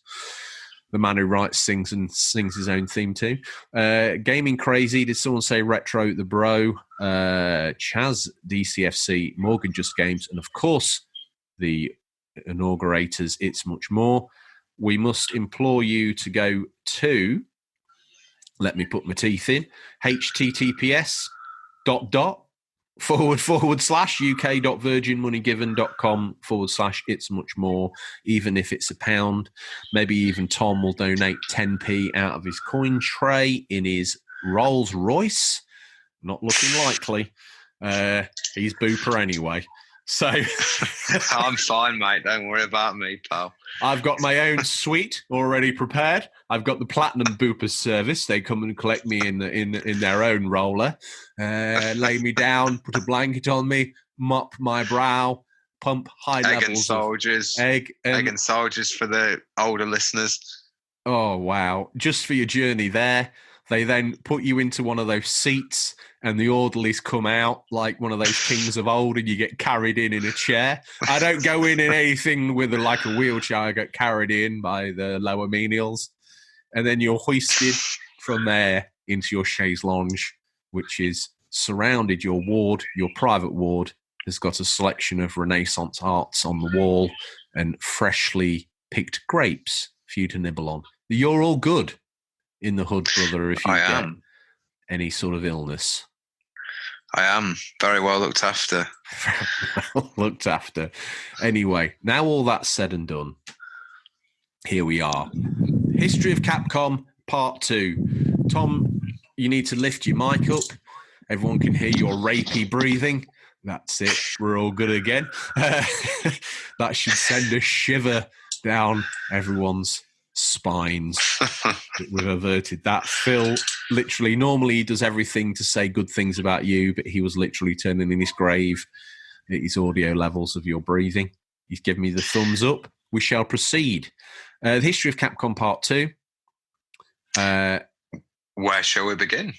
The man who writes, sings his own theme too. Gaming Crazy, did someone say Retro the Bro? Chaz, DCFC, Morgan Just Games, and of course, the inaugurators, It's Much More. We must implore you to go to, let me put my teeth in, https://uk.virginmoneygiven.com/ It's Much More, even if it's £1. Maybe even Tom will donate 10p out of his coin tray in his Rolls Royce. Not looking likely. He's Booper anyway. So I'm fine, mate. Don't worry about me, pal. I've got my own suite already prepared. I've got the Platinum Boopers service. They come and collect me in their own roller, lay me down, put a blanket on me, mop my brow, pump high levels and soldiers. of egg and soldiers for the older listeners. Oh, wow. Just for your journey there. They then put you into one of those seats and the orderlies come out like one of those kings of old and you get carried in a chair. I don't go in anything with like a wheelchair. I get carried in by the lower menials. And then you're hoisted from there into your chaise lounge, which is surrounded your ward, your private ward, has got a selection of Renaissance arts on the wall and freshly picked grapes for you to nibble on. You're all good in the hood, brother, if you get any sort of illness. I am very well looked after. Well looked after. Anyway, now all that's said and done, here we are. History of Capcom, Part 2. Tom, you need to lift your mic up. Everyone can hear your rapey breathing. That's it. We're all good again. That should send a shiver down everyone's spines. We've averted that. Phil literally normally does everything to say good things about you, but he was literally turning in his grave at his audio levels of your breathing. He's given me the thumbs up. We shall proceed. The History of Capcom Part 2. Where shall we begin?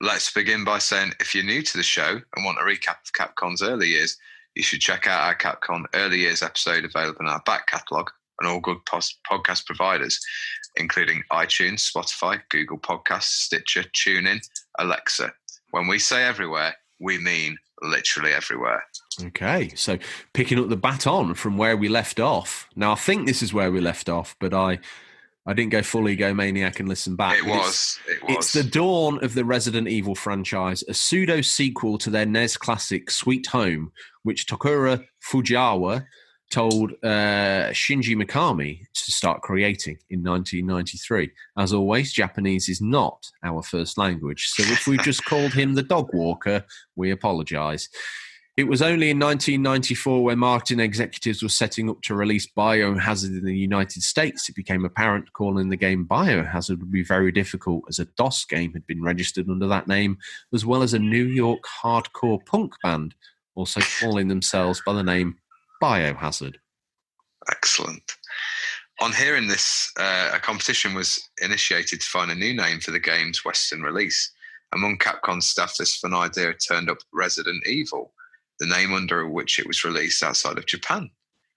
Let's begin by saying if you're new to the show and want a recap of Capcom's early years, you should check out our Capcom early years episode available in our back catalogue on all good podcast providers, including iTunes, Spotify, Google Podcasts, Stitcher, TuneIn, Alexa. When we say everywhere, we mean literally everywhere. Okay, so picking up the baton from where we left off. Now, I think this is where we left off, but I didn't go fully go maniac and listen back. It was. It's the dawn of the Resident Evil franchise, a pseudo-sequel to their NES classic Sweet Home, which Tokuro Fujiwara told Shinji Mikami to start creating in 1993. As always, Japanese is not our first language, so if we just called him the dog walker, we apologise. It was only in 1994, when marketing executives were setting up to release Biohazard in the United States, it became apparent calling the game Biohazard would be very difficult, as a DOS game had been registered under that name, as well as a New York hardcore punk band also calling themselves by the name Biohazard. Excellent. On hearing this, a competition was initiated to find a new name for the game's Western release. Among Capcom's staff, this fun idea turned up Resident Evil, the name under which it was released outside of Japan.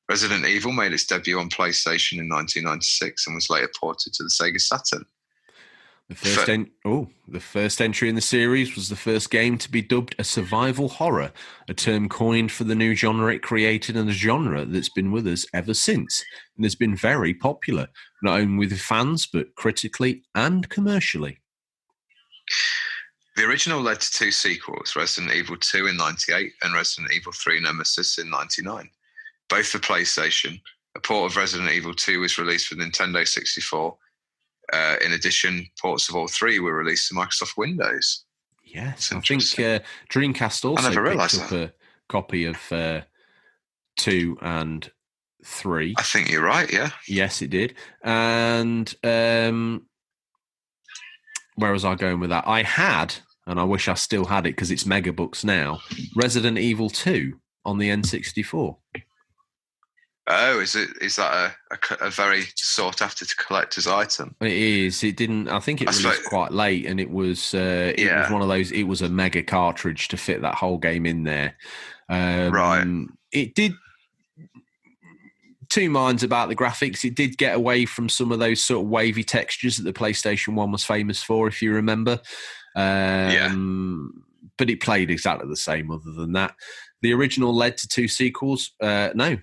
Resident Evil made its debut on PlayStation in 1996 and was later ported to the Sega Saturn. The first entry in the series was the first game to be dubbed a survival horror, a term coined for the new genre it created, and a genre that's been with us ever since and has been very popular, not only with fans but critically and commercially. The original led to 2 sequels, Resident Evil 2 in 98 and Resident Evil 3 Nemesis in 99. Both for PlayStation. A port of Resident Evil 2 was released for Nintendo 64. In addition, ports of all 3 were released to Microsoft Windows. Yes, I think Dreamcast also picked up a copy of 2 and 3. I think you're right, yeah. Yes, it did. And where was I going with that? I had, and I wish I still had it because it's megabooks now, Resident Evil 2 on the N64. Oh, is that a very sought after collector's item? It is. It didn't. I think it released quite late, and it was. It was one of those. It was a mega cartridge to fit that whole game in there. Right. It did. Two minds about the graphics. It did get away from some of those sort of wavy textures that the PlayStation 1 was famous for, if you remember. But it played exactly the same. Other than that, the original led to 2 sequels. No.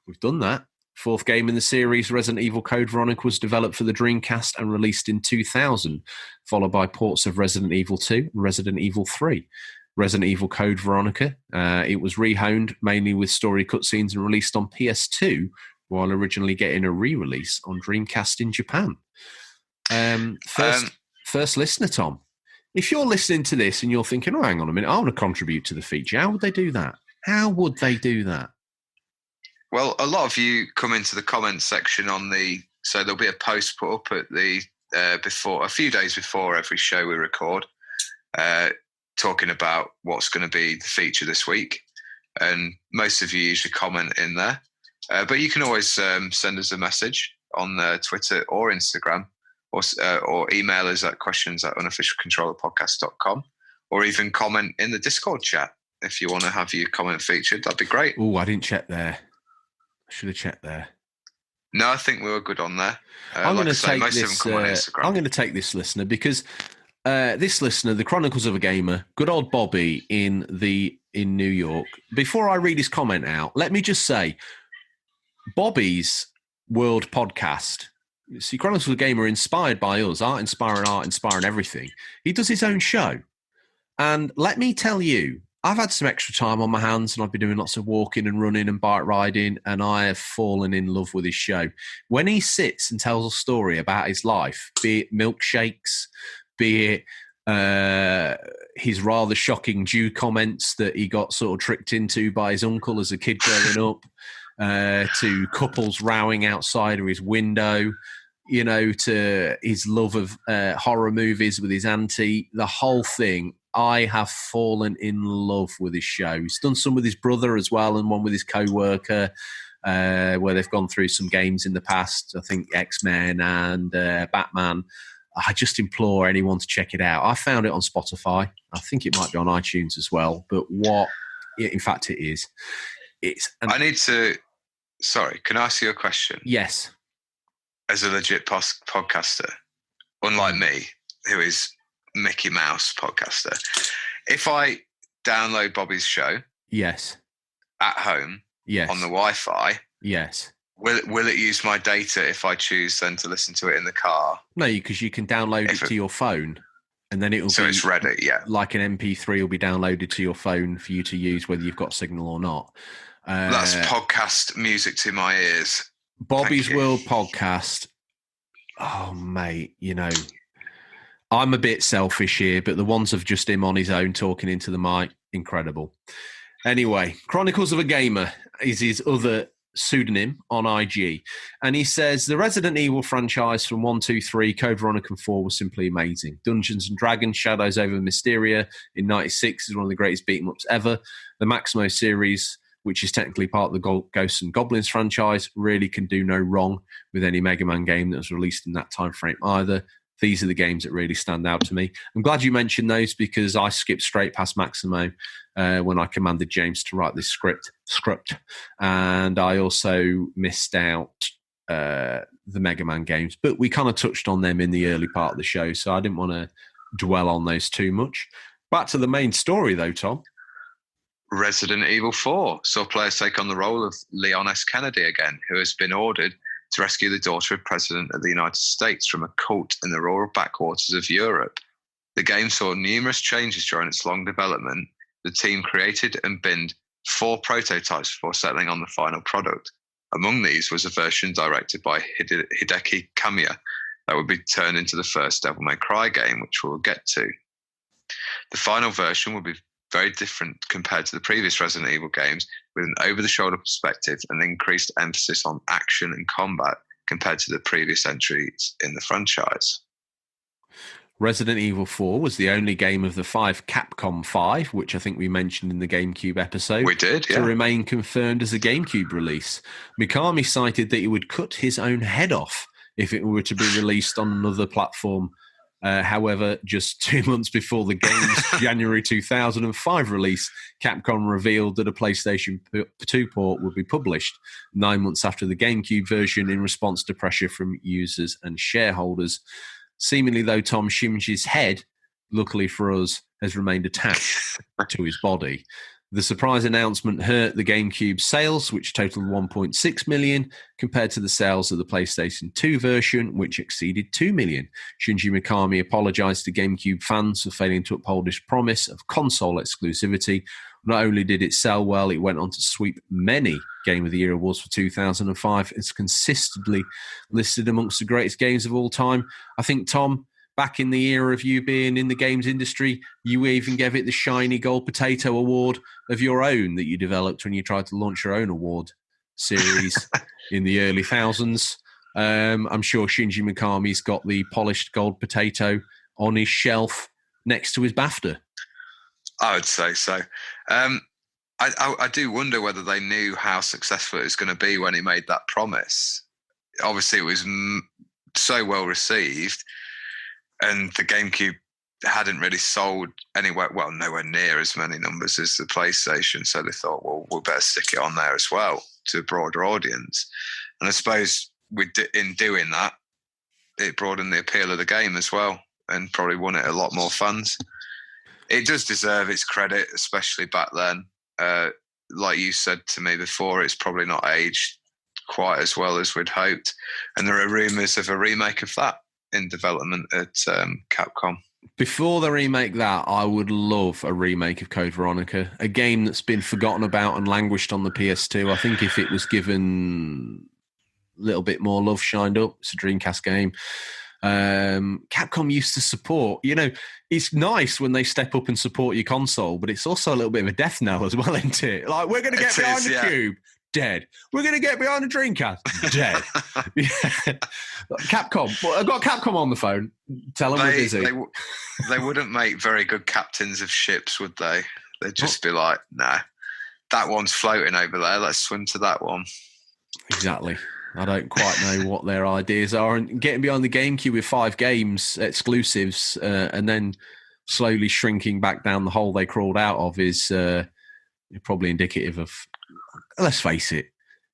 We've done that. 4th game in the series, Resident Evil Code Veronica, was developed for the Dreamcast and released in 2000, followed by ports of Resident Evil 2 and Resident Evil 3. Resident Evil Code Veronica, it was rehoned mainly with story cutscenes and released on PS2, while originally getting a re-release on Dreamcast in Japan. First listener, Tom. If you're listening to this and you're thinking, oh, hang on a minute, I want to contribute to the feature, how would they do that? Well, a lot of you come into the comments section so there'll be a post put up at the a few days before every show we record, talking about what's going to be the feature this week, and most of you usually comment in there. But you can always send us a message on Twitter or Instagram, or email us at questions@unofficialcontrollerpodcast.com, or even comment in the Discord chat if you want to have your comment featured. That'd be great. Oh, I didn't check there. I should have checked there. No, I think we were good on there. I'm going to take this listener because this listener, the Chronicles of a Gamer, good old Bobby in New York. Before I read his comment out, let me just say, Bobby's World Podcast. See, Chronicles of a Gamer, inspired by us, art inspiring everything. He does his own show, and let me tell you, I've had some extra time on my hands, and I've been doing lots of walking and running and bike riding, and I have fallen in love with his show. When he sits and tells a story about his life, be it milkshakes, be it his rather shocking Jew comments that he got sort of tricked into by his uncle as a kid growing up, to couples rowing outside of his window, to his love of horror movies with his auntie, the whole thing. I have fallen in love with his show. He's done some with his brother as well, and one with his co-worker, where they've gone through some games in the past. I think X-Men and Batman. I just implore anyone to check it out. I found it on Spotify. I think it might be on iTunes as well. But in fact, it is. Sorry, can I ask you a question? Yes. As a legit podcaster, unlike me, who is Mickey Mouse podcaster, if I download Bobby's show, yes, at home, yes, on the Wi-Fi, yes, will it use my data if I choose then to listen to it in the car? No, because you can download it to your phone, and then it's ready, yeah, like an MP3 will be downloaded to your phone for you to use whether you've got signal or not. That's podcast music to my ears. Bobby's World Podcast. Oh, mate, I'm a bit selfish here, but the ones of just him on his own talking into the mic, incredible. Anyway, Chronicles of a Gamer is his other pseudonym on IG. And he says, the Resident Evil franchise from 1, 2, 3, Code Veronica and 4 was simply amazing. Dungeons and Dragons, Shadows over Mysteria in 96 is one of the greatest beat-em-ups ever. The Maximo series, which is technically part of the Ghosts and Goblins franchise, really can do no wrong with any Mega Man game that was released in that time frame either. These are the games that really stand out to me. I'm glad you mentioned those because I skipped straight past Maximo when I commanded James to write this script. And I also missed out the Mega Man games. But we kind of touched on them in the early part of the show, so I didn't want to dwell on those too much. Back to the main story, though, Tom. Resident Evil 4 saw players take on the role of Leon S. Kennedy again, who has been ordered to rescue the daughter of President of the United States from a cult in the rural backwaters of Europe. The game saw numerous changes during its long development. The team created and binned 4 prototypes before settling on the final product. Among these was a version directed by Hideki Kamiya that would be turned into the first Devil May Cry game, which we'll get to. The final version will be very different compared to the previous Resident Evil games, with an over-the-shoulder perspective and increased emphasis on action and combat compared to the previous entries in the franchise. Resident Evil 4 was the only game of the 5 Capcom 5, which I think we mentioned in the GameCube episode. We did, yeah. To remain confirmed as a GameCube release. Mikami cited that he would cut his own head off if it were to be released on another platform. However, just 2 months before the game's January 2005 release, Capcom revealed that a PlayStation 2 port would be published 9 months after the GameCube version in response to pressure from users and shareholders. Seemingly, though, Tom, Shinji's head, luckily for us, has remained attached to his body. The surprise announcement hurt the GameCube sales, which totaled 1.6 million, compared to the sales of the PlayStation 2 version, which exceeded 2 million. Shinji Mikami apologized to GameCube fans for failing to uphold his promise of console exclusivity. Not only did it sell well, it went on to sweep many Game of the Year awards for 2005. It's consistently listed amongst the greatest games of all time. I think, Tom, back in the era of you being in the games industry, you even gave it the shiny gold potato award of your own that you developed when you tried to launch your own award series in the early thousands. I'm sure Shinji Mikami's got the polished gold potato on his shelf next to his BAFTA. I would say so. I do wonder whether they knew how successful it was going to be when he made that promise. Obviously, it was so well received, and the GameCube hadn't really sold anywhere, well, nowhere near as many numbers as the PlayStation. So they thought, well, we'll better stick it on there as well to a broader audience. And I suppose in doing that, it broadened the appeal of the game as well and probably won it a lot more fans. It does deserve its credit, especially back then. Like you said to me before, it's probably not aged quite as well as we'd hoped. And there are rumours of a remake of that in development at Capcom. Before they remake that, I would love a remake of Code Veronica, a game that's been forgotten about and languished on the PS2. I think if it was given a little bit more love, shined up. It's a Dreamcast game. Capcom used to support, it's nice when they step up and support your console, but it's also a little bit of a death knell as well, isn't it? Like, we're going to get behind the Cube. Dead. We're going to get behind the Dreamcast. Dead. Yeah. Capcom. Well, I've got Capcom on the phone. Tell them we're busy. They wouldn't make very good captains of ships, would they? They'd just be like, nah, that one's floating over there. Let's swim to that one. Exactly. I don't quite know what their ideas are. And getting behind the GameCube with 5 games, exclusives, and then slowly shrinking back down the hole they crawled out of is probably indicative of, let's face it,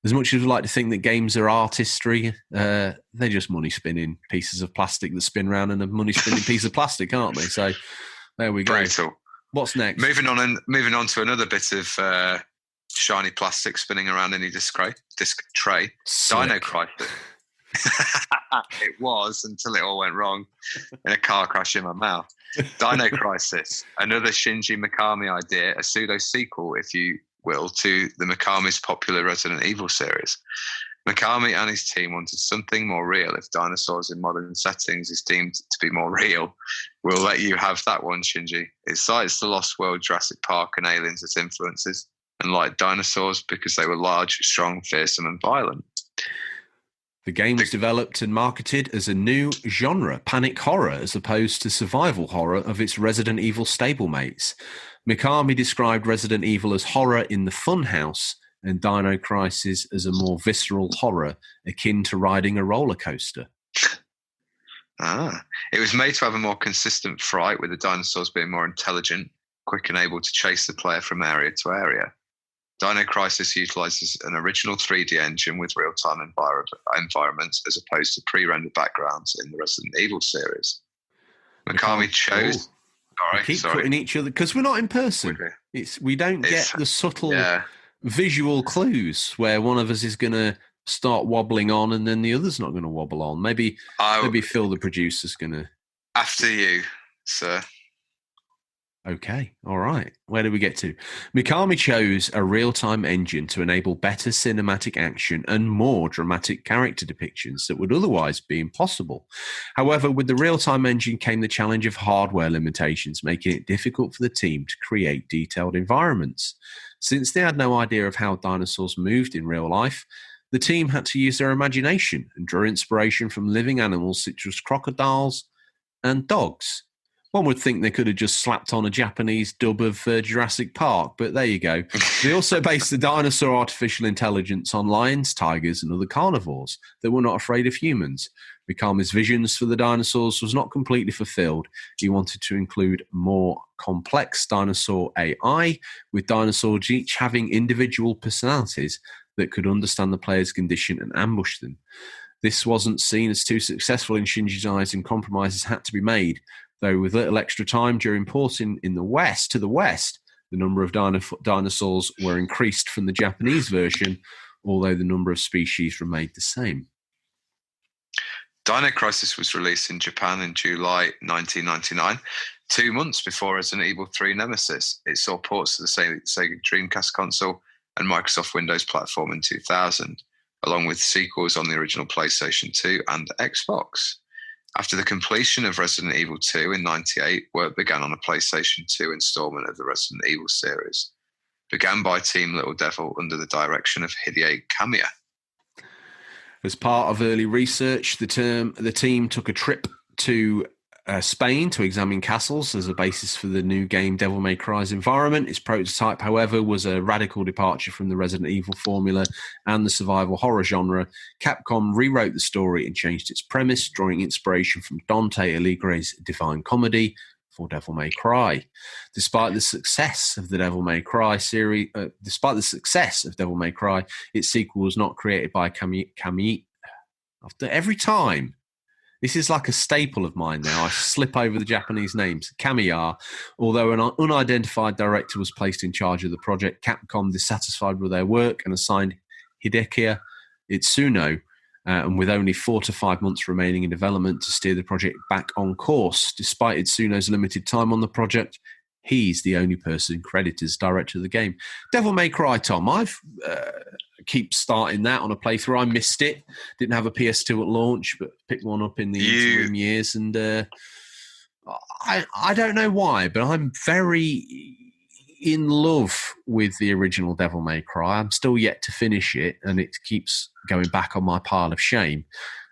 as much as we like to think that games are artistry, they're just money-spinning pieces of plastic that spin around in a money-spinning piece of plastic, aren't they? So there we go. Brutal. What's next? Moving on to another bit of shiny plastic spinning around in your disc tray. Sick. Dino Crisis. It was until it all went wrong in a car crash in my mouth. Dino Crisis, another Shinji Mikami idea, a pseudo-sequel, if you will, to the Mikami's popular Resident Evil series. Mikami and his team wanted something more real. If dinosaurs in modern settings is deemed to be more real, we'll let you have that one, Shinji. It cites the Lost World, Jurassic Park and Aliens as influences. and like dinosaurs because they were large, strong, fearsome, and violent. The game was developed and marketed as a new genre, panic horror, as opposed to survival horror of its Resident Evil stablemates. Mikami described Resident Evil as horror in the funhouse and Dino Crisis as a more visceral horror akin to riding a roller coaster. It was made to have a more consistent fright, with the dinosaurs being more intelligent, quick and able to chase the player from area to area. Dino Crisis utilizes an original 3D engine with real-time environments as opposed to pre-rendered backgrounds in the Resident Evil series. Mikami chose... Keep cutting each other because we're not in person. We don't get the subtle visual clues where one of us is going to start wobbling on and then the other's not going to wobble on. Maybe Phil, the producer's going to... After you, sir. Okay, all right. Where do we get to? Mikami chose a real-time engine to enable better cinematic action and more dramatic character depictions that would otherwise be impossible. However, with the real-time engine came the challenge of hardware limitations, making it difficult for the team to create detailed environments. Since they had no idea of how dinosaurs moved in real life, the team had to use their imagination and draw inspiration from living animals such as crocodiles and dogs. One would think they could have just slapped on a Japanese dub of Jurassic Park, but there you go. They also based the dinosaur artificial intelligence on lions, tigers, and other carnivores that were not afraid of humans. Mikami's visions for the dinosaurs was not completely fulfilled. He wanted to include more complex dinosaur AI, with dinosaurs each having individual personalities that could understand the player's condition and ambush them. This wasn't seen as too successful in Shinji's eyes, and compromises had to be made. Though with little extra time during porting to the West, the number of dinosaurs were increased from the Japanese version, although the number of species remained the same. Dino Crisis was released in Japan in July 1999, 2 months before Resident Evil 3 Nemesis. It saw ports to the Sega Dreamcast console and Microsoft Windows platform in 2000, along with sequels on the original PlayStation 2 and Xbox. After the completion of Resident Evil 2 in 1998, work began on a PlayStation 2 installment of the Resident Evil series, began by Team Little Devil under the direction of Hideki Kamiya. As part of early research, the team took a trip to Spain to examine castles as a basis for the new game Devil May Cry's environment. Its prototype, however, was a radical departure from the Resident Evil formula and the survival horror genre. Capcom rewrote the story and changed its premise, drawing inspiration from Dante Alighieri's Divine Comedy for Devil May Cry. Despite the success of the Devil May Cry series, its sequel was not created by Kamiya. Every time. This is like a staple of mine now. I slip over the Japanese names. Kamiya, although an unidentified director was placed in charge of the project, Capcom, dissatisfied with their work, and assigned Hideki Itsuno, and with only 4 to 5 months remaining in development, to steer the project back on course. Despite Itsuno's limited time on the project, he's the only person credited as director of the game. Devil May Cry, Tom. I've keep starting that on a playthrough. I missed it. Didn't have a PS2 at launch, but picked one up in the interim years. And I don't know why, but I'm very in love with the original Devil May Cry. I'm still yet to finish it, and it keeps going back on my pile of shame.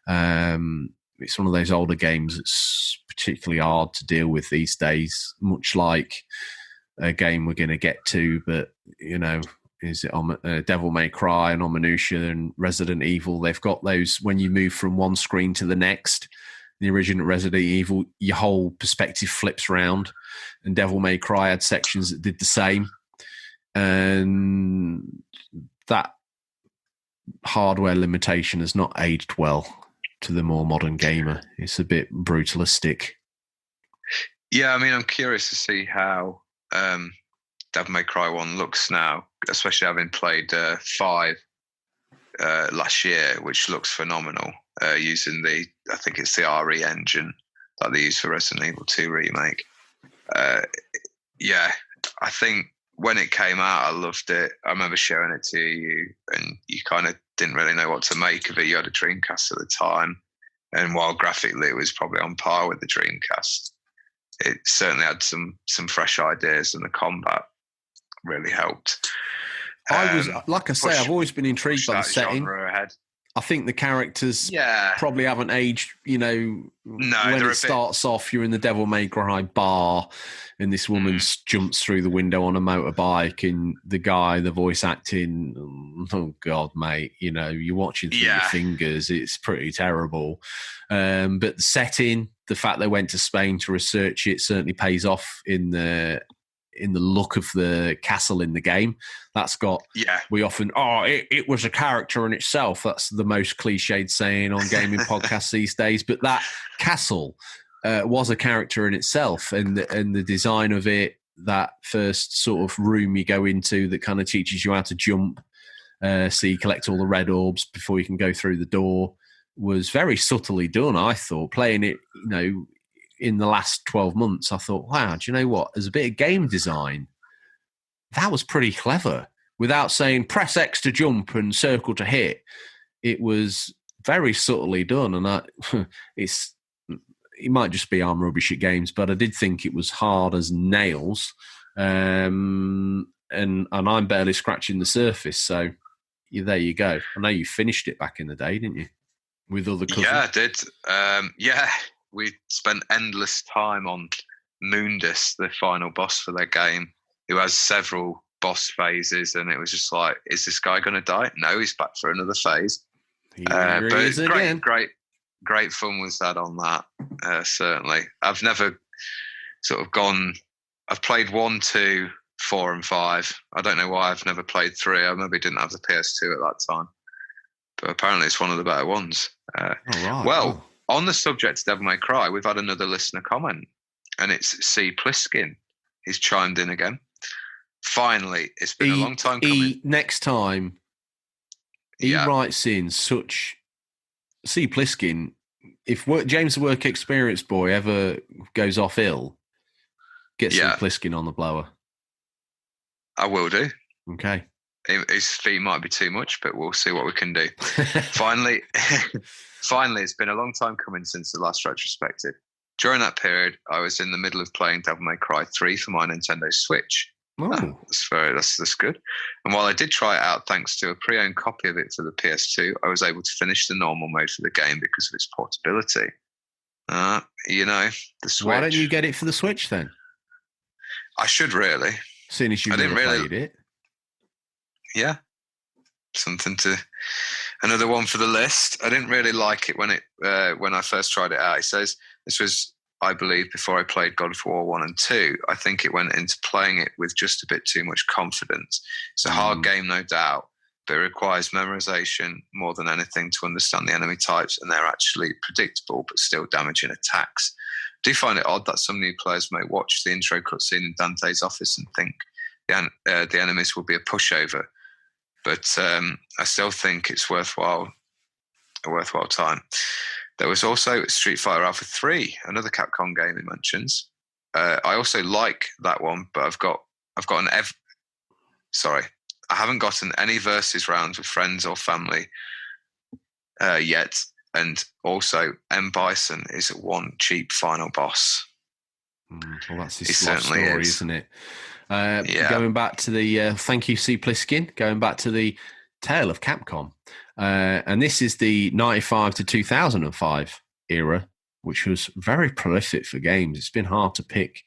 It's one of those older games that's particularly hard to deal with these days, much like a game we're going to get to, but, you know, is it Devil May Cry and Ominusha and Resident Evil? They've got those, when you move from one screen to the next, the original Resident Evil, your whole perspective flips round, and Devil May Cry had sections that did the same. And that hardware limitation has not aged well to the more modern gamer. It's a bit brutalistic. Yeah, I mean, I'm curious to see how Devil May Cry 1 looks now, especially having played 5 last year, which looks phenomenal, using I think it's the RE engine that they use for Resident Evil 2 Remake. Yeah, I think when it came out, I loved it. I remember showing it to you, and you kind of didn't really know what to make of it. You had a Dreamcast at the time, and while graphically it was probably on par with the Dreamcast, it certainly had some fresh ideas, and the combat really helped. I was, like I say, I've always been intrigued by the setting. Ahead. I think the characters probably haven't aged, when it starts off, you're in the Devil May Cry bar and this woman jumps through the window on a motorbike and the voice acting, oh God, mate, you're watching through your fingers. It's pretty terrible. But the setting, the fact they went to Spain to research it certainly pays off in the look of the castle in the game. That's got, we often, it was a character in itself. That's the most cliched saying on gaming podcasts these days. But that castle was a character in itself. And the design of it, that first sort of room you go into that kind of teaches you how to jump, so you collect all the red orbs before you can go through the door, was very subtly done, I thought. Playing it, in the last 12 months, I thought, wow, do you know what? As a bit of game design, that was pretty clever. Without saying press X to jump and circle to hit, it was very subtly done. And it might just be I'm rubbish at games, but I did think it was hard as nails. And I'm barely scratching the surface. So there you go. I know you finished it back in the day, didn't you? With other cousins? Yeah, I did. We spent endless time on Mundus, the final boss for their game, who has several boss phases, and it was just like, is this guy going to die? No, he's back for another phase. But great fun was that on that, certainly. I've never sort of gone... I've played 1, 2, 4 and 5. I don't know why I've never played 3. I maybe didn't have the PS2 at that time. But apparently it's one of the better ones. On the subject of Devil May Cry, we've had another listener comment, and it's C. Pliskin. He's chimed in again. Finally, it's been a long time coming. Next time, he writes in such... C. Pliskin, if James the Work Experience Boy ever goes off ill, get C. Pliskin on the blower. I will do. Okay. His fee might be too much, but we'll see what we can do. Finally, it's been a long time coming since the last retrospective. During that period, I was in the middle of playing Devil May Cry 3 for my Nintendo Switch. Oh. That's good. And while I did try it out thanks to a pre-owned copy of it for the PS2, I was able to finish the normal mode for the game because of its portability. The Switch. Why don't you get it for the Switch then? I should really. Seeing as you've never played it. Yeah. Another one for the list. I didn't really like it when I first tried it out. It says this was, I believe, before I played God of War 1 and 2. I think it went into playing it with just a bit too much confidence. It's a hard game, no doubt, but it requires memorization more than anything to understand the enemy types, and they're actually predictable but still damaging attacks. I do find it odd that some new players may watch the intro cutscene in Dante's office and think the enemies will be a pushover. But I still think it's a worthwhile time. There was also Street Fighter Alpha 3, another Capcom game it mentions. I also like that one, but I haven't gotten any versus rounds with friends or family yet. And also, M. Bison is one cheap final boss. Well, that's his love story, isn't it? Going back to the thank you, C. Pliskin. Going back to the tale of Capcom, and this is the 95 to 2005 era, which was very prolific for games. It's been hard to pick.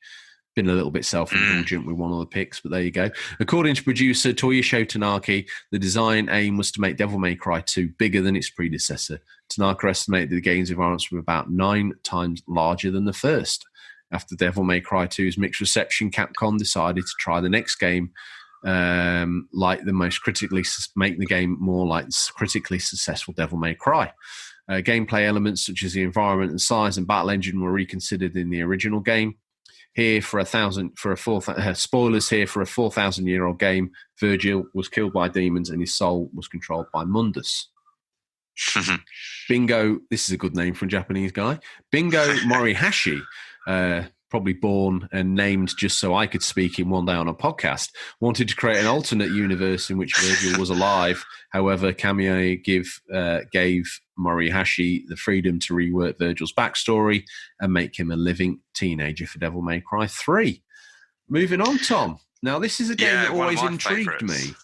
Been a little bit self-indulgent with one of the picks, but there you go. According to producer Toyoshi Tanaka, the design aim was to make Devil May Cry 2 bigger than its predecessor. Tanaka estimated the game's environments were about 9 times larger than the first. After Devil May Cry 2's mixed reception, Capcom decided to try the next game make the game more like critically successful Devil May Cry. Gameplay elements such as the environment and size and battle engine were reconsidered in the original game. Here spoilers here for a 4,000-year-old game. Virgil was killed by demons and his soul was controlled by Mundus. Bingo, this is a good name for a Japanese guy. Bingo Morihashi, probably born and named just so I could speak him one day on a podcast, wanted to create an alternate universe in which Virgil was alive. However, Kamiya gave Morihashi the freedom to rework Virgil's backstory and make him a living teenager for Devil May Cry 3. Moving on, Tom. Now, this is a game that always intrigued me.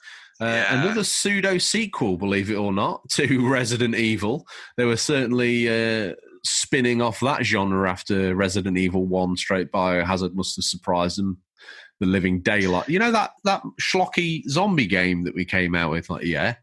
Another pseudo sequel, believe it or not, to Resident Evil. They were certainly spinning off that genre after Resident Evil 1. Straight Biohazard must have surprised them. The living daylight. You know that schlocky zombie game that we came out with? Like, yeah.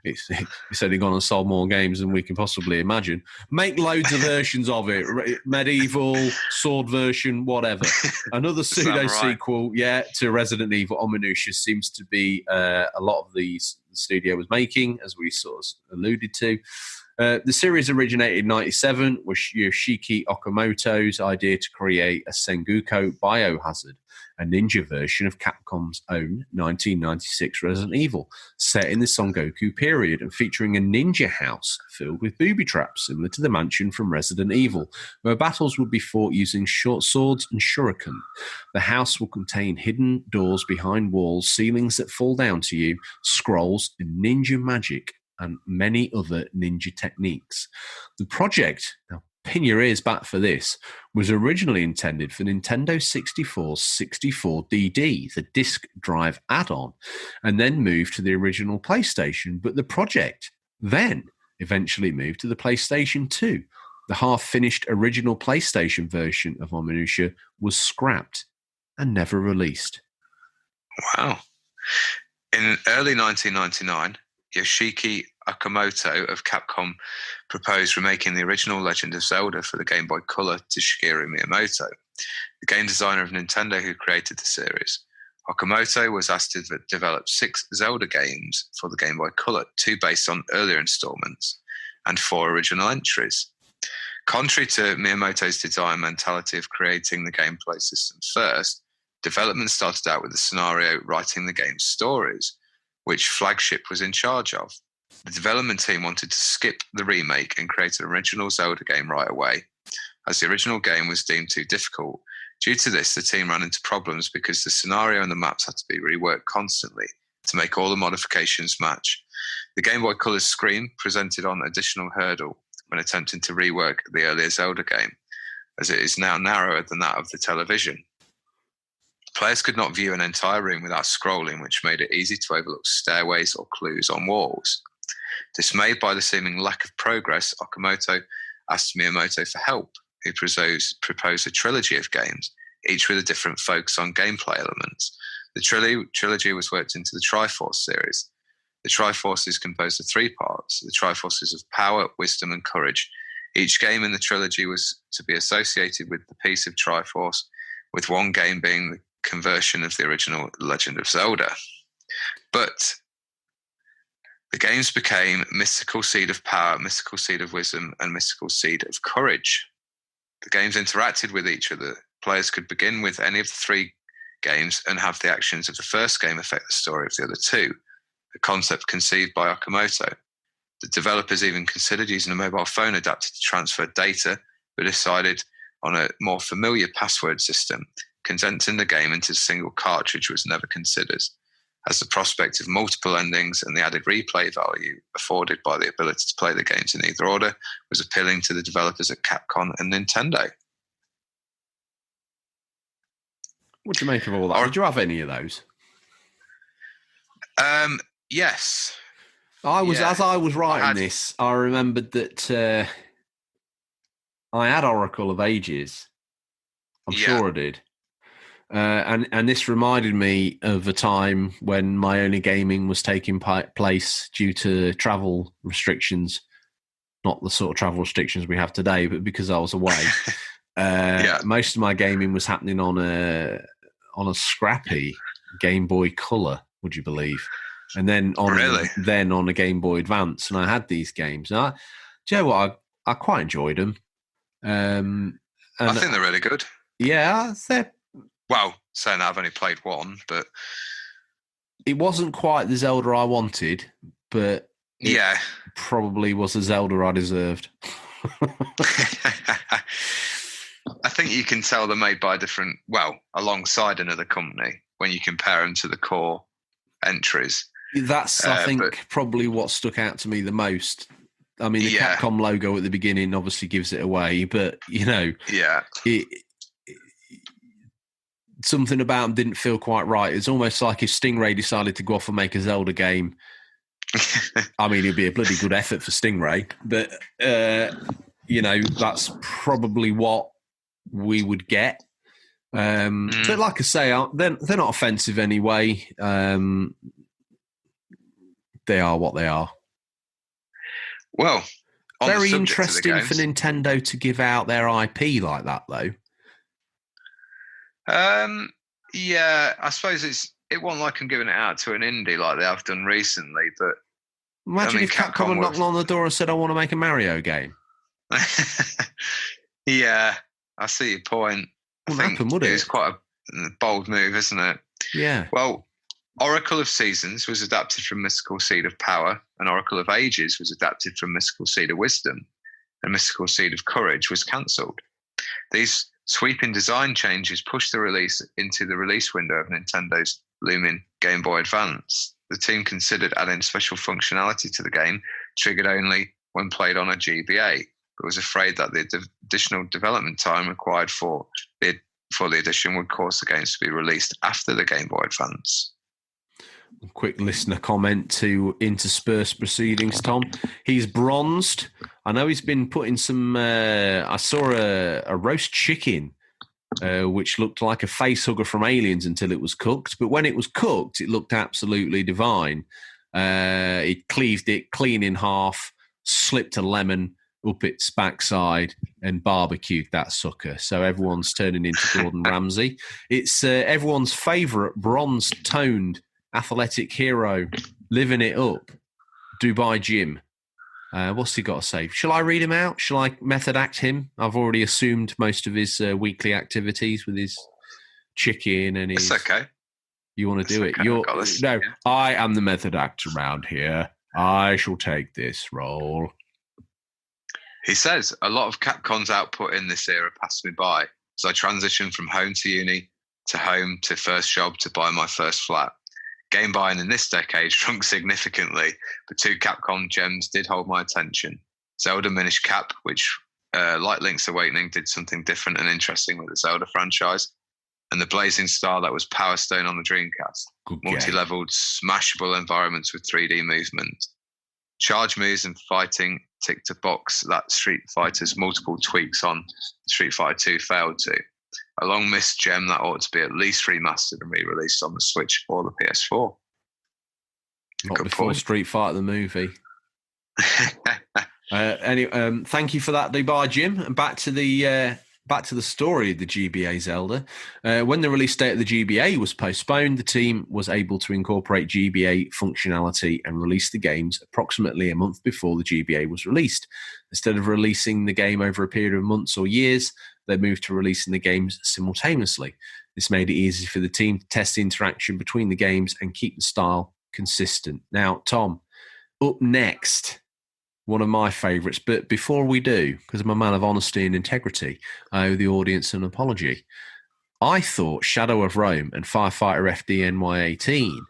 It's only gone and sold more games than we can possibly imagine. Make loads of versions of it. Medieval, sword version, whatever. Another pseudo-sequel, to Resident Evil Omniusha seems to be a lot of the studio was making, as we sort of alluded to. The series originated in 1997 with Yoshiki Okamoto's idea to create a Sengoku Biohazard, a ninja version of Capcom's own 1996 Resident Evil, set in the Son Goku period and featuring a ninja house filled with booby traps, similar to the mansion from Resident Evil, where battles would be fought using short swords and shuriken. The house will contain hidden doors behind walls, ceilings that fall down to you, scrolls, and ninja magic, and many other ninja techniques. The project, now pin your ears back for this, was originally intended for Nintendo 64's 64DD, the disk drive add-on, and then moved to the original PlayStation, but the project then eventually moved to the PlayStation 2. The half-finished original PlayStation version of Omniusha was scrapped and never released. Wow. In early 1999, Yoshiki Okamoto of Capcom proposed remaking the original Legend of Zelda for the Game Boy Color to Shigeru Miyamoto, the game designer of Nintendo who created the series. Okamoto was asked to develop 6 Zelda games for the Game Boy Color, 2 based on earlier installments, and 4 original entries. Contrary to Miyamoto's design mentality of creating the gameplay system first, development started out with the scenario writing the game's stories, which Flagship was in charge of. The development team wanted to skip the remake and create an original Zelda game right away, as the original game was deemed too difficult. Due to this, the team ran into problems because the scenario and the maps had to be reworked constantly to make all the modifications match. The Game Boy Color screen presented an additional hurdle when attempting to rework the earlier Zelda game, as it is now narrower than that of the television. Players could not view an entire room without scrolling, which made it easy to overlook stairways or clues on walls. Dismayed by the seeming lack of progress, Okamoto asked Miyamoto for help, who proposed a trilogy of games, each with a different focus on gameplay elements. The trilogy was worked into the Triforce series. The Triforce is composed of 3 parts. The Triforce is of power, wisdom, and courage. Each game in the trilogy was to be associated with the piece of Triforce, with one game being the conversion of the original Legend of Zelda. But the games became Mystical Seed of Power, Mystical Seed of Wisdom, and Mystical Seed of Courage. The games interacted with each other. Players could begin with any of the 3 games and have the actions of the first game affect the story of the other 2, a concept conceived by Okamoto. The developers even considered using a mobile phone adapter to transfer data, but decided on a more familiar password system. Condensing the game into a single cartridge was never considered, as the prospect of multiple endings and the added replay value afforded by the ability to play the games in either order was appealing to the developers at Capcom and Nintendo. What do you make of all that? Did you have any of those? Yes. As I was writing this, I remembered that I had Oracle of Ages. I'm sure I did. And this reminded me of a time when my only gaming was taking place due to travel restrictions, not the sort of travel restrictions we have today, but because I was away. Most of my gaming was happening on a scrappy Game Boy Color, would you believe? And then on a Game Boy Advance, and I had these games. And do you know what? I quite enjoyed them. And I think they're really good. Yeah, well, saying that I've only played one, but it wasn't quite the Zelda I wanted, but it probably was the Zelda I deserved. I think you can tell they're made by alongside another company when you compare them to the core entries. That's, I think, probably what stuck out to me the most. I mean, the Capcom logo at the beginning obviously gives it away, but, something about them didn't feel quite right. It's almost like if Stingray decided to go off and make a Zelda game. I mean, it'd be a bloody good effort for Stingray, but that's probably what we would get. But like I say, they're not offensive anyway. They are what they are. Well, very interesting for Nintendo to give out their IP like that, though. Yeah, I suppose it wasn't like I'm giving it out to an indie like they have done recently. But imagine if Capcom had knocked on the door and said, "I want to make a Mario game." Yeah, I see your point. Wouldn't happen, would it? It's quite a bold move, isn't it? Yeah. Well, Oracle of Seasons was adapted from Mystical Seed of Power, and Oracle of Ages was adapted from Mystical Seed of Wisdom, and Mystical Seed of Courage was cancelled. These sweeping design changes pushed the release into the release window of Nintendo's looming Game Boy Advance. The team considered adding special functionality to the game, triggered only when played on a GBA, but was afraid that the additional development time required for the edition would cause the games to be released after the Game Boy Advance. A quick listener comment to intersperse proceedings, Tom. He's bronzed. I know he's been putting some... I saw a roast chicken, which looked like a face hugger from Aliens until it was cooked. But when it was cooked, it looked absolutely divine. He cleaved it clean in half, slipped a lemon up its backside and barbecued that sucker. So everyone's turning into Gordon Ramsay. It's everyone's favourite bronze-toned athletic hero, living it up, Dubai Jim. What's he got to say? Shall I read him out? Shall I method act him? I've already assumed most of his weekly activities with his chicken and his... It's okay. You want to do it? No, I am the method actor around here. I shall take this role. He says, a lot of Capcom's output in this era passed me by. So I transitioned from home to uni, to home, to first job, to buy my first flat. Game buying in this decade shrunk significantly, but two Capcom gems did hold my attention. Zelda Minish Cap, which, like Link's Awakening, did something different and interesting with the Zelda franchise, and the Blazing Star that was Power Stone on the Dreamcast. Multi-leveled, smashable environments with 3D movement. Charge moves and fighting ticked a box that Street Fighter's multiple tweaks on Street Fighter 2 failed to. A long missed gem that ought to be at least remastered and re-released on the Switch or the PS4. Not before Street Fighter the movie. Anyway, thank you for that, Dubai Jim. And back to the story of the GBA Zelda. When the release date of the GBA was postponed, the team was able to incorporate GBA functionality and release the games approximately a month before the GBA was released. Instead of releasing the game over a period of months or years, they moved to releasing the games simultaneously. This made it easy for the team to test the interaction between the games and keep the style consistent. Now, Tom, up next, one of my favourites, but before we do, because I'm a man of honesty and integrity, I owe the audience an apology. I thought Shadow of Rome and Firefighter FDNY18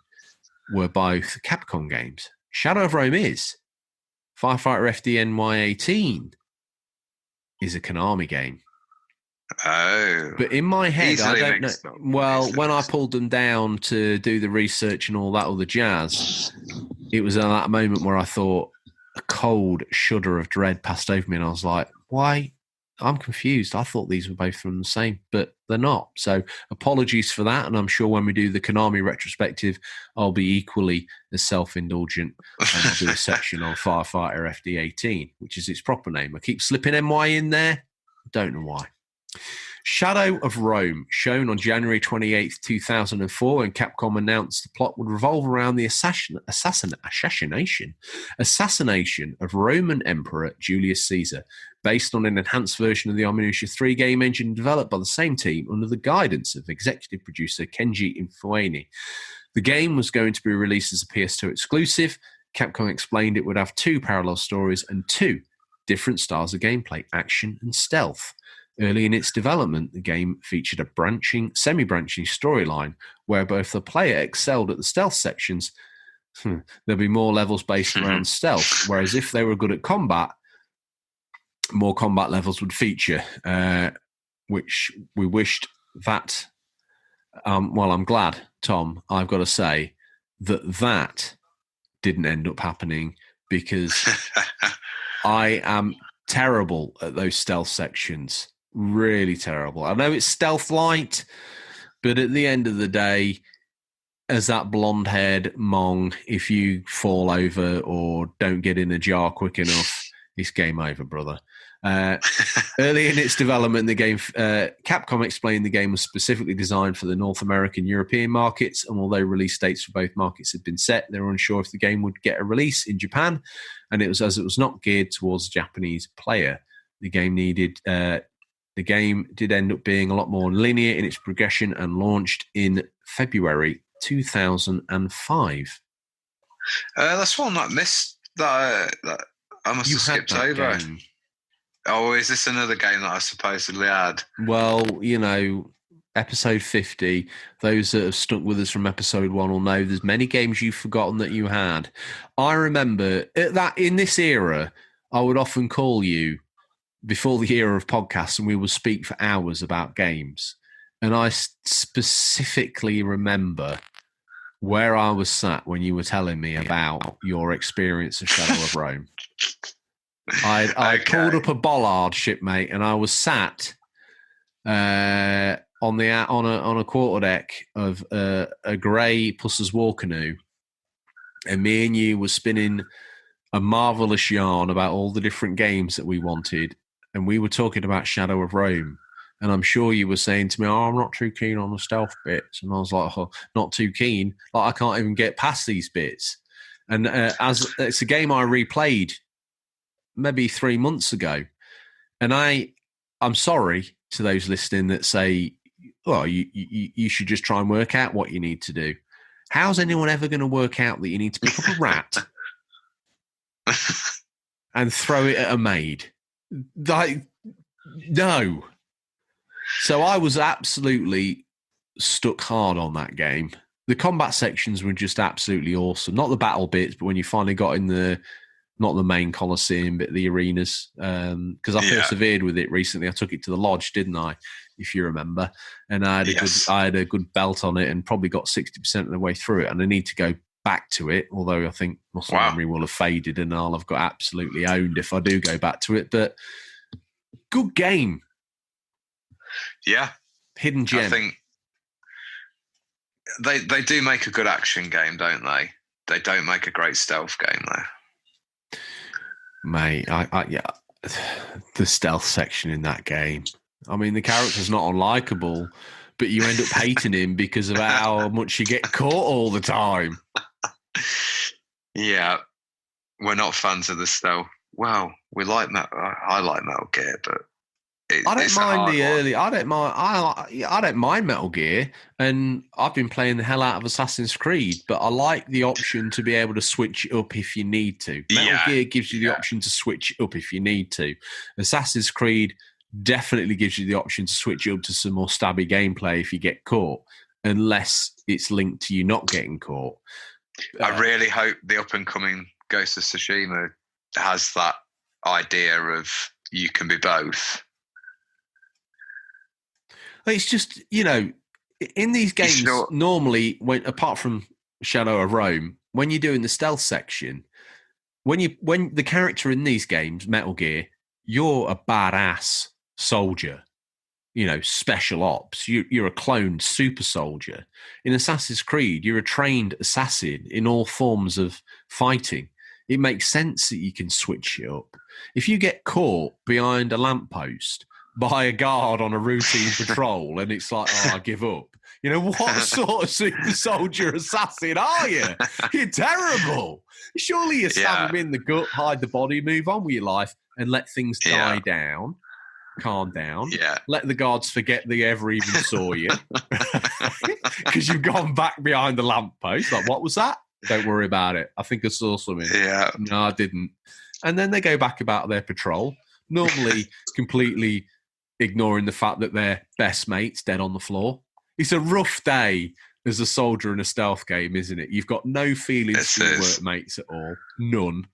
were both Capcom games. Shadow of Rome is. Firefighter FDNY18 is a Konami game. Oh. But in my head, I don't know. Well, when I pulled them down to do the research and all that other jazz, it was at that moment where I thought a cold shudder of dread passed over me, and I was like, why? I'm confused. I thought these were both from the same, but they're not. So apologies for that, and I'm sure when we do the Konami retrospective, I'll be equally as self-indulgent, and I'll do a section on Firefighter FD18, which is its proper name. I keep slipping MY in there. Don't know why. Shadow of Rome, shown on January 28th, 2004, when Capcom announced the plot would revolve around the assassination of Roman Emperor Julius Caesar, based on an enhanced version of the Omnimusha 3 game engine developed by the same team under the guidance of executive producer Kenji Infuene. The game was going to be released as a PS2 exclusive. Capcom explained it would have 2 parallel stories and 2 different styles of gameplay, action and stealth. Early in its development, the game featured a semi-branching storyline where both the player excelled at the stealth sections. There'll be more levels based around stealth, whereas if they were good at combat, more combat levels would feature, which we wished that Well, I'm glad, Tom. I've got to say that didn't end up happening because I am terrible at those stealth sections. Really terrible. I know it's stealth light, but at the end of the day, as that blonde-haired mong, if you fall over or don't get in a jar quick enough, it's game over, brother. Early in its development, the game Capcom explained the game was specifically designed for the North American, European markets, and although release dates for both markets had been set, they were unsure if the game would get a release in Japan, and it was not geared towards the Japanese player. The game did end up being a lot more linear in its progression and launched in February 2005. That's one I missed. That I must have skipped over. Game. Oh, is this another game that I supposedly had? Well, episode 50, those that have stuck with us from episode 1 will know there's many games you've forgotten that you had. I remember that in this era, I would often call you before the era of podcasts and we would speak for hours about games. And I specifically remember where I was sat when you were telling me about your experience of Shadow of Rome. I pulled up a bollard, shipmate, and I was sat on a quarterdeck of a grey Puss's War canoe, and me and you were spinning a marvelous yarn about all the different games that we wanted, and we were talking about Shadow of Rome. And I'm sure you were saying to me, "Oh, I'm not too keen on the stealth bits," and I was like, "Oh, not too keen. Like I can't even get past these bits." And as it's a game I replayed maybe 3 months ago, and I'm sorry to those listening that say, "Well, you should just try and work out what you need to do." How's anyone ever going to work out that you need to pick up a rat and throw it at a maid? Like, no. So I was absolutely stuck hard on that game. The combat sections were just absolutely awesome. Not the battle bits, but when you finally got in not the main Colosseum, but the arenas. Because I persevered with it recently. I took it to the lodge, didn't I? If you remember. And I had a good belt on it and probably got 60% of the way through it. And I need to go back to it, although I think muscle memory will have faded and I'll have got absolutely owned if I do go back to it. But good game. Yeah. Hidden gem. I think they do make a good action game, don't they? They don't make a great stealth game, though. Mate, the stealth section in that game. I mean, the character's not unlikable, but you end up hating him because of how much you get caught all the time. Yeah. We're not fans of the stealth. Well, I like Metal Gear, but I don't mind the early. I don't mind. I don't mind Metal Gear, and I've been playing the hell out of Assassin's Creed. But I like the option to be able to switch it up if you need to. Metal Gear gives you the option to switch it up if you need to. Assassin's Creed definitely gives you the option to switch it up to some more stabby gameplay if you get caught, unless it's linked to you not getting caught. I really hope the up and coming Ghost of Tsushima has that idea of you can be both. It's just, in these games, normally, apart from Shadow of Rome, when you're doing the stealth section, when the character in these games, Metal Gear, you're a badass soldier, special ops. You're a cloned super soldier. In Assassin's Creed, you're a trained assassin in all forms of fighting. It makes sense that you can switch it up. If you get caught behind a lamppost by a guard on a routine patrol and it's like, I give up. What sort of super soldier assassin are you? You're terrible. Surely you stab him in the gut, hide the body, move on with your life and let things die down, calm down. Yeah. Let the guards forget they ever even saw you because you've gone back behind the lamppost. Like, what was that? Don't worry about it. I think I saw something. Yeah. No, I didn't. And then they go back about their patrol, normally completely ignoring the fact that their best mate's dead on the floor. It's a rough day as a soldier in a stealth game, isn't it? You've got no feelings for your workmates at all. None.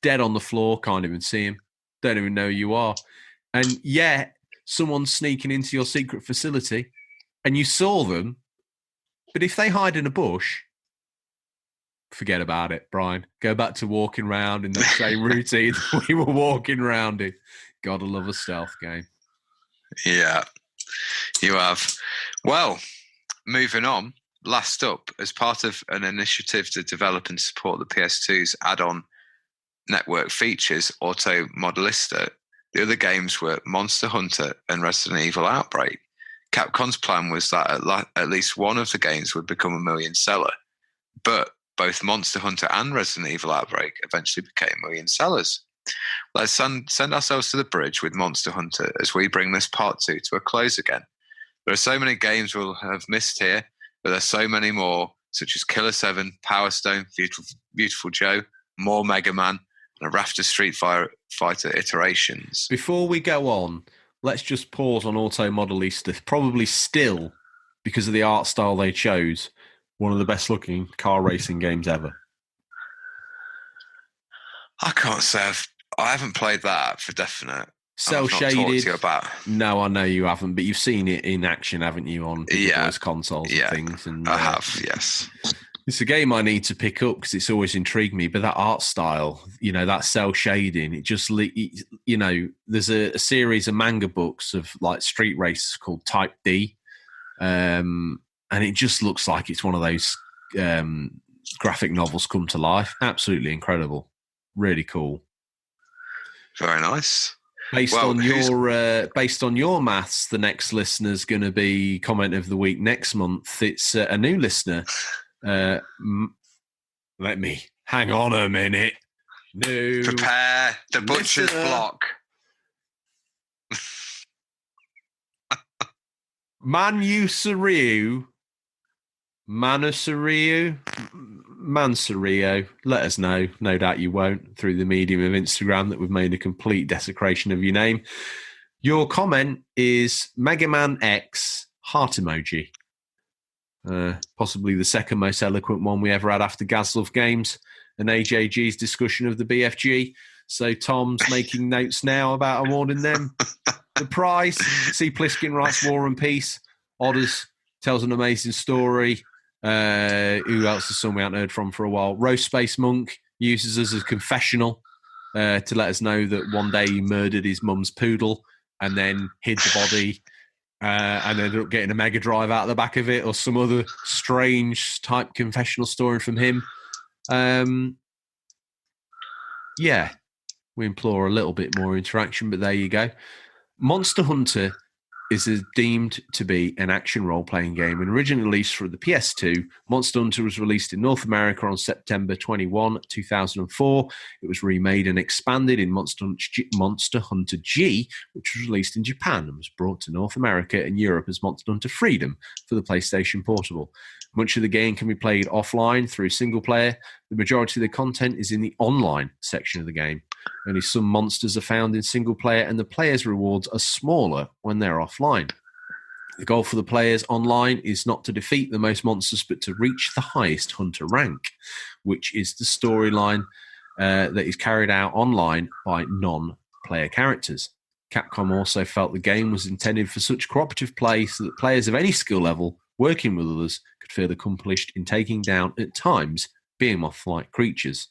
Dead on the floor, can't even see him. Don't even know who you are. And yet, someone's sneaking into your secret facility and you saw them, but if they hide in a bush, forget about it, Brian. Go back to walking around in that same routine we were walking around in. Gotta love a stealth game. Yeah, you have. Well, moving on. Last up, as part of an initiative to develop and support the PS2's add-on network features, Auto Modelista, the other games were Monster Hunter and Resident Evil Outbreak. Capcom's plan was that at least one of the games would become a million seller, but both Monster Hunter and Resident Evil Outbreak eventually became million sellers. Let's send ourselves to the bridge with Monster Hunter as we bring this part 2 to a close again. There are so many games we'll have missed here, but there's so many more, such as Killer 7, Power Stone, Beautiful Joe, more Mega Man, and a raft of Street Fighter iterations. Before we go on, let's just pause on Auto Modelista. Probably still, because of the art style they chose, one of the best looking car racing games ever. I can't say I haven't played that for definite. Cell shaded. No, I know you haven't, but you've seen it in action, haven't you, on those consoles and things? And I have, yes. It's a game I need to pick up because it's always intrigued me. But that art style, that cell shading, it just, there's a series of manga books of like street races called Type D, and it just looks like it's one of those graphic novels come to life. Absolutely incredible, really cool. Very nice. Based on your maths, the next listener's going to be comment of the week next month. It's a new listener. Let me hang on a minute. No, prepare the butcher's block. Manusariu, Mansario, let us know. No doubt you won't, through the medium of Instagram, that we've made a complete desecration of your name. Your comment is Mega Man X heart emoji. Possibly the second most eloquent one we ever had after Gazlov Games and AJG's discussion of the BFG. So Tom's making notes now about awarding them the prize. C. Pliskin writes War and Peace. Odders tells an amazing story. Who else is someone we haven't heard from for a while? Roast Space Monk uses us as a confessional to let us know that one day he murdered his mum's poodle and then hid the body and ended up getting a Mega Drive out of the back of it, or some other strange type confessional story from him. Yeah, we implore a little bit more interaction, but there you go. Monster Hunter is deemed to be an action role-playing game. And originally released for the PS2, Monster Hunter was released in North America on September 21, 2004. It was remade and expanded in Monster Hunter G, which was released in Japan and was brought to North America and Europe as Monster Hunter Freedom for the PlayStation Portable. Much of the game can be played offline through single player. The majority of the content is in the online section of the game. Only some monsters are found in single player, and the player's rewards are smaller when they're offline. The goal for the players online is not to defeat the most monsters, but to reach the highest hunter rank, which is the storyline that is carried out online by non-player characters. Capcom also felt the game was intended for such cooperative play so that players of any skill level working with others could feel accomplished in taking down, at times, behemoth-like creatures.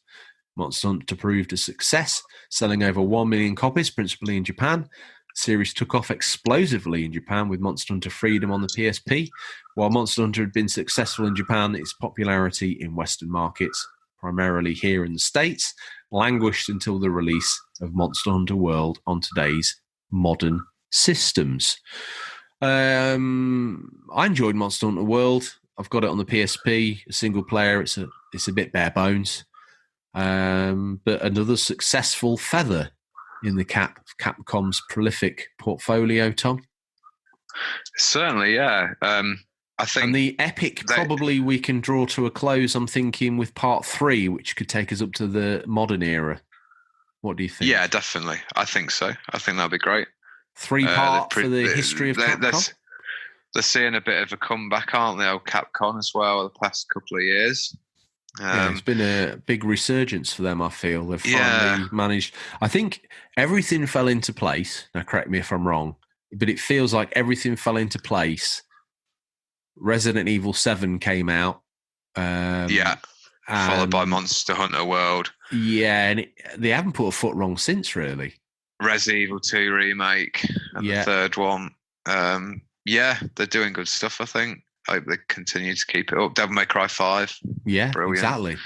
Monster Hunter proved a success, selling over 1 million copies, principally in Japan. The series took off explosively in Japan with Monster Hunter Freedom on the PSP. While Monster Hunter had been successful in Japan, its popularity in Western markets, primarily here in the States, languished until the release of Monster Hunter World on today's modern systems. I enjoyed Monster Hunter World. I've got it on the PSP, a single player. It's a bit bare bones. But another successful feather in the Capcom's prolific portfolio, Tom. Certainly, yeah. I think, and the epic probably we can draw to a close. I'm thinking with part 3, which could take us up to the modern era. What do you think? Yeah, definitely. I think so. I think that'd be great. 3-part for the history of Capcom. They're seeing a bit of a comeback, aren't they, old Capcom as well, the past couple of years. It's been a big resurgence for them, I feel. They've finally managed. I think everything fell into place. Now, correct me if I'm wrong, but it feels like everything fell into place Resident Evil 7 came out. Followed by Monster Hunter World. Yeah, and they haven't put a foot wrong since, really. Resident Evil 2 remake and the third one. They're doing good stuff, I think. I hope they continue to keep it up. Devil May Cry 5. Yeah, brilliant. Exactly.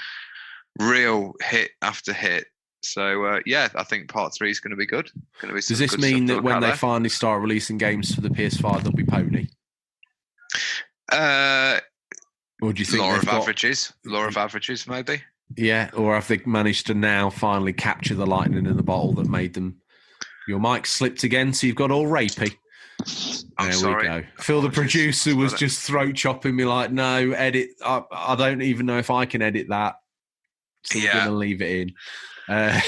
Real hit after hit. So, I think part 3 is going to be good. Does this mean that when they finally start releasing games for the PS5, they'll be pony? Or do you think law of averages, maybe? Yeah, or have they managed to now finally capture the lightning in the bottle that made them... Your mic slipped again, so you've got all rapey. I'm sorry. We go. Phil, the producer, was just throat chopping me like, no, edit. I don't even know if I can edit that. So we're going to leave it in.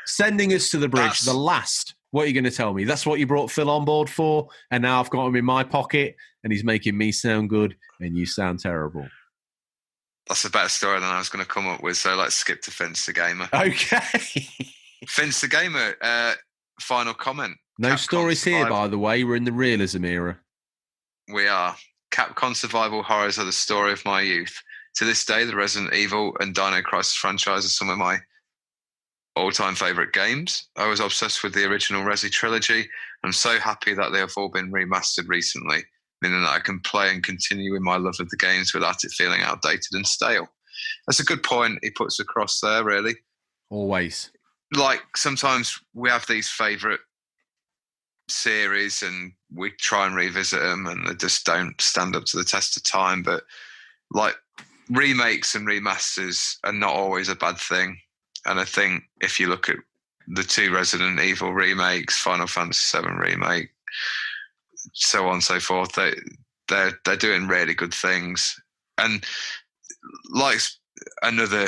Sending us to the bridge, the last. What are you going to tell me? That's what you brought Phil on board for, and now I've got him in my pocket, and he's making me sound good, and you sound terrible. That's a better story than I was going to come up with, so let's skip to Vince the Gamer. Okay. Vince the Gamer, final comment. No Capcom stories survival. here, by the way. We're in the realism era. We are. Capcom survival horrors are the story of my youth. To this day, the Resident Evil and Dino Crisis franchise are some of my all-time favourite games. I was obsessed with the original Resi trilogy. I'm so happy that they have all been remastered recently, meaning that I can play and continue with my love of the games without it feeling outdated and stale. That's a good point he puts across there, really. Always. Like, sometimes we have these favourite series and we try and revisit them and they just don't stand up to the test of time. But, like, remakes and remasters are not always a bad thing. And I think if you look at the 2 Resident Evil remakes, Final Fantasy VII remake, so on and so forth, they're doing really good things. And like another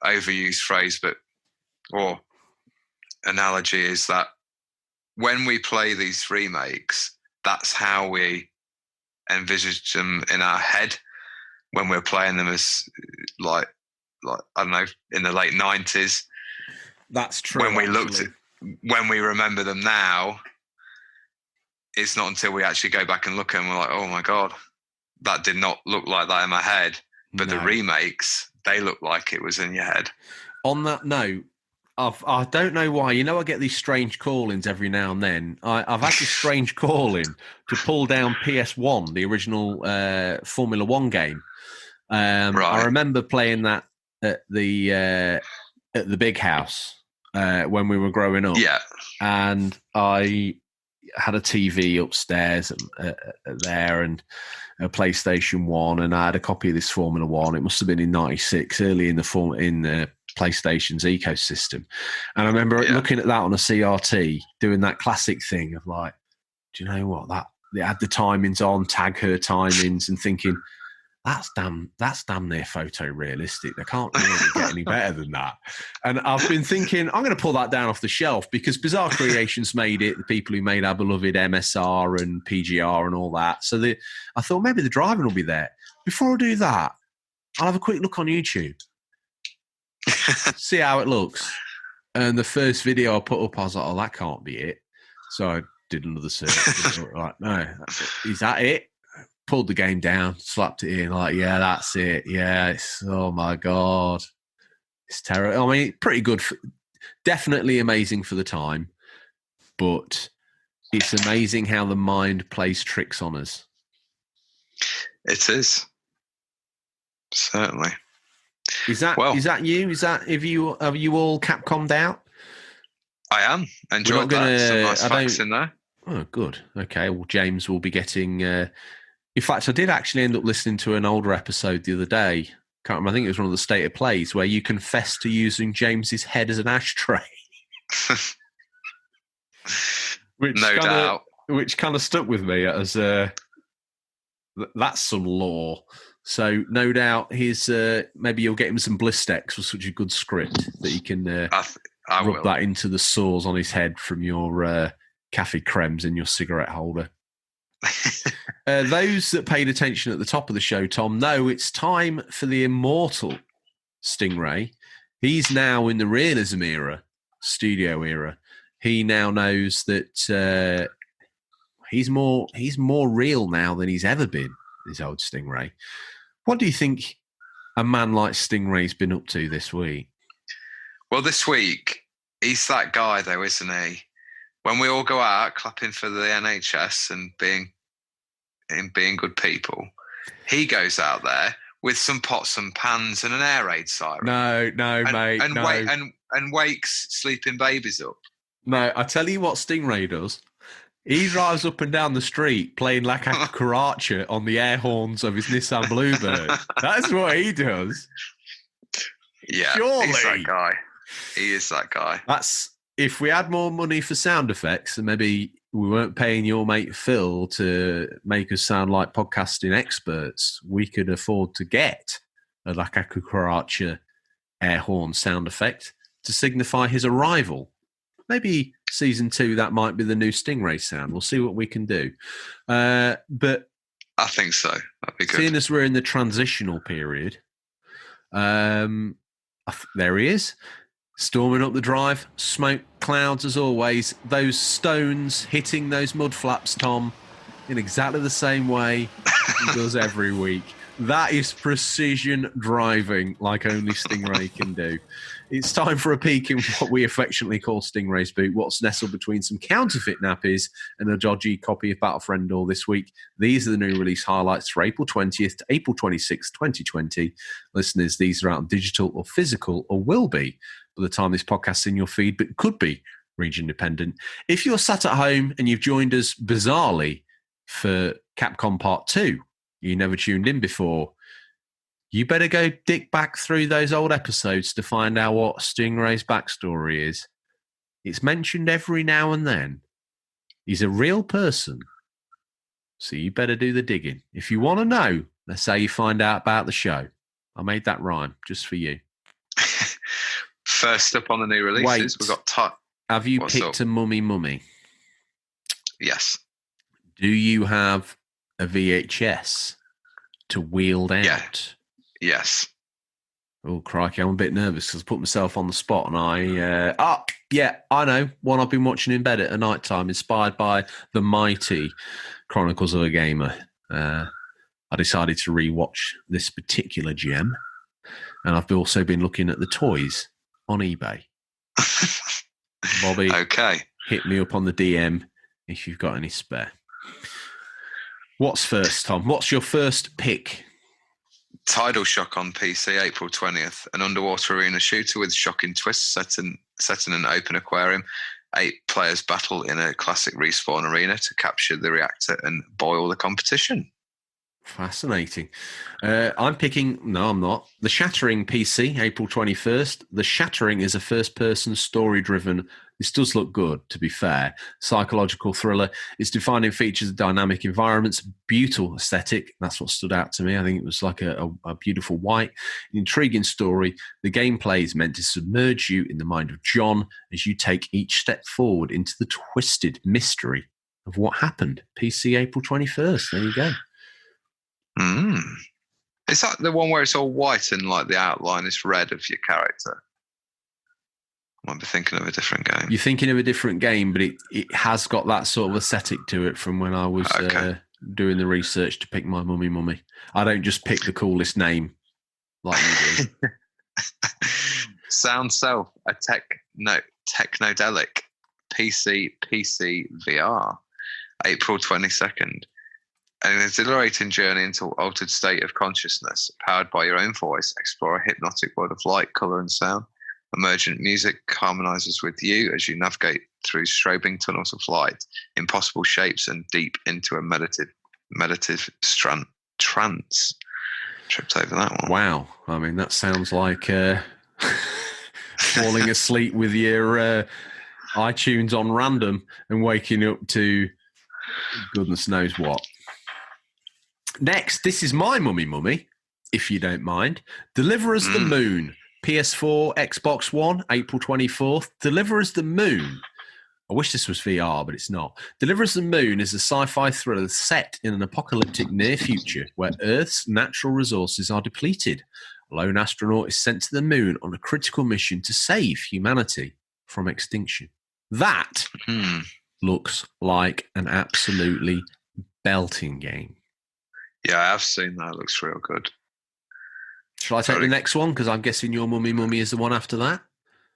overused phrase, or analogy is that when we play these remakes, that's how we envisage them in our head when we're playing them as like I don't know, in the late 90s. That's true. When we remember them now, it's not until we actually go back and look at them, we're like, oh my God, that did not look like that in my head. But the remakes, they look like it was in your head. On that note, I don't know why. I get these strange call-ins every now and then. I've had this strange call-in to pull down PS1, the original Formula One game. Right. I remember playing that at the big house when we were growing up. Yeah. And I had a TV upstairs there and a PlayStation 1, and I had a copy of this Formula One. It must have been in '96, early in the PlayStation's ecosystem. And I remember looking at that on a CRT, doing that classic thing of like, do you know what? That they had the timings on, tag her timings, and thinking, that's damn near photorealistic. They can't really get any better than that. And I've been thinking, I'm going to pull that down off the shelf because Bizarre Creations made it, the people who made our beloved MSR and PGR and all that. So I thought maybe the driving will be there. Before I do that, I'll have a quick look on YouTube, see how it looks. And the first video I put up, I was like, oh, that can't be it. So I did another search. Like, no, is that it? Pulled the game down, slapped it in, like, yeah, that's it. Yeah, oh my God. It's terrible. I mean, pretty good. Definitely amazing for the time. But it's amazing how the mind plays tricks on us. It is. Certainly. Is that you? Have you all Capcom'd out? I am. Enjoyed that. Some nice facts in there. Oh, good. Okay. Well, James will be getting... in fact, I did actually end up listening to an older episode the other day. Can't remember. I think it was one of the State of Plays where you confessed to using James's head as an ashtray. No doubt. Which kind of stuck with me as that's some lore. So no doubt maybe you'll get him some Blistex for such a good script that he can rub that into the sores on his head from your cafe cremes in your cigarette holder. Those that paid attention at the top of the show, Tom, know it's time for the immortal Stingray. He's now in the realism era, studio era. He now knows that he's more real now than he's ever been. This old Stingray. What do you think a man like Stingray's been up to this week? Well, this week, he's that guy, though, isn't he? When we all go out clapping for the NHS and being good people, he goes out there with some pots and pans and an air raid siren. No, mate. And wakes sleeping babies up. No, I tell you what Stingray does. He drives up and down the street playing like a Karacha on the air horns of his Nissan Bluebird. That's what he does. Yeah, surely. He's that guy. He is that guy. That's if we had more money for sound effects and maybe we weren't paying your mate Phil to make us sound like podcasting experts, we could afford to get a Laka Karacha air horn sound effect to signify his arrival. Maybe season 2, that might be the new Stingray sound. We'll see what we can do. But I think so. That'd be good. Seeing as we're in the transitional period, there he is, storming up the drive, smoke clouds as always, those stones hitting those mud flaps, Tom, in exactly the same way he does every week. That is precision driving like only Stingray can do. It's time for a peek in what we affectionately call Stingray's boot, what's nestled between some counterfeit nappies and a dodgy copy of Battlefriend all this week. These are the new release highlights for April 20th to April 26th, 2020. Listeners, these are out on digital or physical, or will be by the time this podcast's in your feed, but could be region dependent. If you're sat at home and you've joined us bizarrely for Capcom Part 2, you never tuned in before, you better go dig back through those old episodes to find out what Stingray's backstory is. It's mentioned every now and then. He's a real person, so you better do the digging. If you want to know, that's how you find out about the show. I made that rhyme just for you. First up on the new releases, we've got... Have you picked a mummy? Yes. Do you have a VHS to wield out? Yeah. Yes. Oh, crikey, I'm a bit nervous because I put myself on the spot and I know. One I've been watching in bed at night time, inspired by the mighty Chronicles of a Gamer. I decided to rewatch this particular gem, and I've also been looking at the toys on eBay. Bobby, okay, hit me up on the DM if you've got any spare. What's first, Tom? What's your first pick? Tidal Shock on PC, April 20th. An underwater arena shooter with shocking twists set in an open aquarium. 8 players battle in a classic respawn arena to capture the reactor and boil the competition. Fascinating. I'm picking... No, I'm not. The Shattering PC, April 21st. The Shattering is a first-person, story-driven... This does look good, to be fair. Psychological thriller. Its defining features of dynamic environments, beautiful aesthetic. That's what stood out to me. I think it was like a beautiful white. An intriguing story. The gameplay is meant to submerge you in the mind of John as you take each step forward into the twisted mystery of what happened. PC, April 21st. There you go. Is that the one where it's all white and like the outline is red of your character? I might be thinking of a different game. You're thinking of a different game, but it has got that sort of aesthetic to it from when I was doing the research to pick my mummy. I don't just pick the coolest name like you do. Sound Self, a technodelic PC VR, April 22nd. An exhilarating journey into an altered state of consciousness, powered by your own voice. Explore a hypnotic world of light, colour and sound. Emergent music harmonizes with you as you navigate through strobing tunnels of light, impossible shapes, and deep into a meditative trance. Tripped over that one. Wow. I mean, that sounds like falling asleep with your iTunes on random and waking up to goodness knows what. Next, this is my mummy, if you don't mind. Deliver Us the Moon. PS4, Xbox One, April 24th. Deliver Us the Moon. I wish this was VR, but it's not. Deliver Us the Moon is a sci-fi thriller set in an apocalyptic near future where Earth's natural resources are depleted. A lone astronaut is sent to the moon on a critical mission to save humanity from extinction. That looks like an absolutely belting game. Yeah, I have seen that. It looks real good. Shall I take the next one? Because I'm guessing your Mummy is the one after that.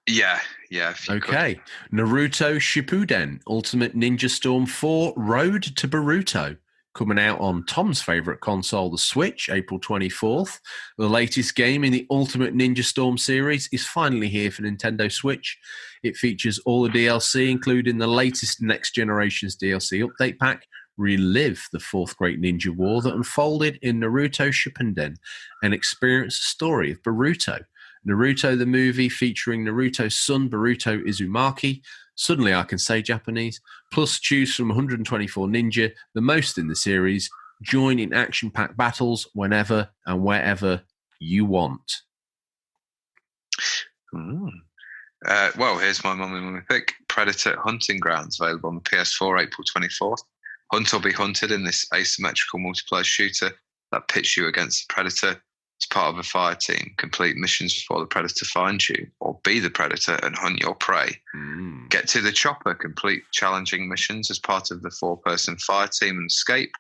Yeah. If you could. Naruto Shippuden Ultimate Ninja Storm 4 Road to Boruto. Coming out on Tom's favourite console, the Switch, April 24th. The latest game in the Ultimate Ninja Storm series is finally here for Nintendo Switch. It features all the DLC, including the latest Next Generation's DLC update pack. Relive the fourth great ninja war that unfolded in Naruto Shippuden and experience the story of Boruto. Naruto the movie featuring Naruto's son, Boruto Uzumaki. Suddenly I can say Japanese. Plus choose from 124 ninja, the most in the series. Join in action-packed battles whenever and wherever you want. Well, here's my mummy pick. Predator Hunting Grounds, available on the PS4, April 24th. Hunt or be hunted in this asymmetrical multiplayer shooter that pits you against the Predator. As part of a fire team, complete missions before the Predator finds you, or be the Predator and hunt your prey. Get to the chopper, complete challenging missions as part of the 4-person fire team and escape.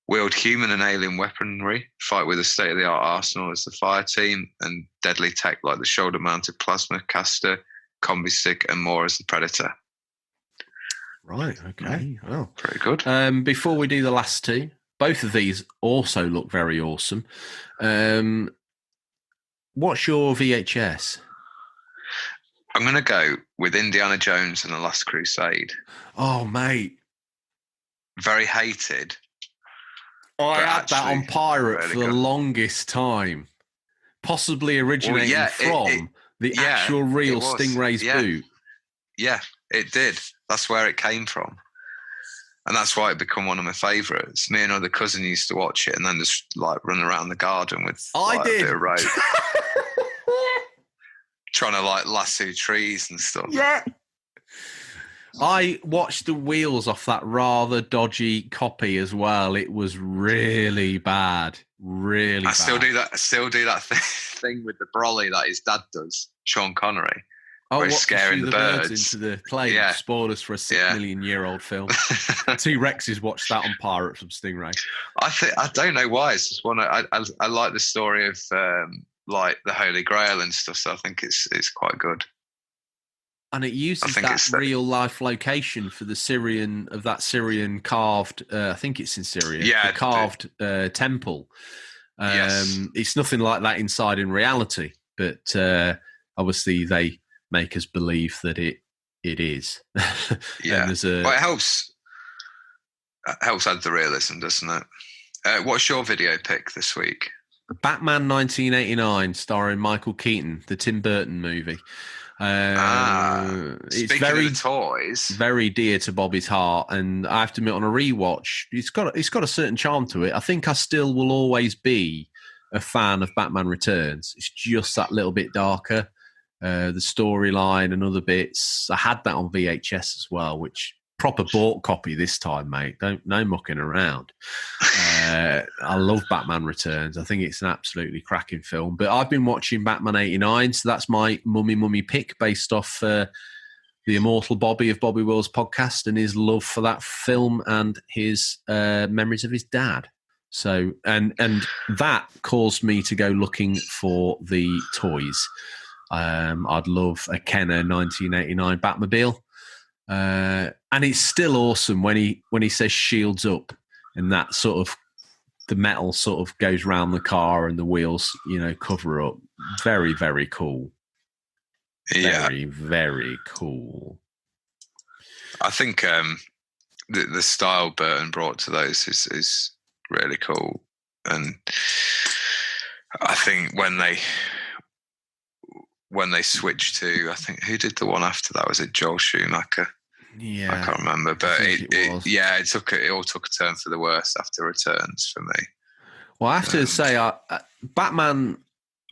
Wield human and alien weaponry, fight with a state-of-the-art arsenal as the fire team, and deadly tech like the shoulder-mounted plasma caster, combi stick, and more as the Predator. Right, okay. Well, pretty good. Before we do the last two, both of these also look very awesome. What's your VHS? I'm going to go with Indiana Jones and the Last Crusade. Oh, mate. Very hated. I had that on Pirate really for the longest time. Possibly originating from the actual real Stingrays boot. Yeah, it did. That's where it came from. And that's why it became one of my favourites. Me and another cousin used to watch it and then just like run around the garden with a bit of rope. Trying to like lasso trees and stuff. Yeah. I watched the wheels off that rather dodgy copy as well. It was really bad. Really bad. I still do that thing with the brolly that his dad does, Sean Connery. Oh, he's scaring the birds into the plane. Yeah. Spoilers for a 6 million year old film. T-Rexes watched that on Pirate from Stingray. I don't know why. It's just one. I like the story of like the Holy Grail and stuff. So I think it's quite good. And it uses that real life location for the Syrian carved. I think it's in Syria. Yeah, the carved temple. It's nothing like that inside in reality, but obviously they make us believe that it is. Yeah, well, it helps add the realism, doesn't it? What's your video pick this week? Batman 1989, starring Michael Keaton, the Tim Burton movie. It's very of the toys, very dear to Bobby's heart, and I have to admit, on a rewatch, it's got a certain charm to it. I think I still will always be a fan of Batman Returns. It's just that little bit darker. The storyline and other bits. I had that on VHS as well, which proper bought copy this time, mate. No mucking around. I love Batman Returns. I think it's an absolutely cracking film. But I've been watching Batman 89, so that's my mummy pick based off the immortal Bobby of Bobby Will's podcast and his love for that film and his memories of his dad. So and that caused me to go looking for the toys. I'd love a Kenner 1989 Batmobile. And it's still awesome when he says shields up and that sort of the metal sort of goes round the car and the wheels, cover up. Very, very cool. Yeah. Very, very cool. I think the style Burton brought to those is really cool. And I think when they switched to, I think, who did the one after that? Was it Joel Schumacher? Yeah, I can't remember, but it all took a turn for the worse after Returns for me. Well, I have to say, Batman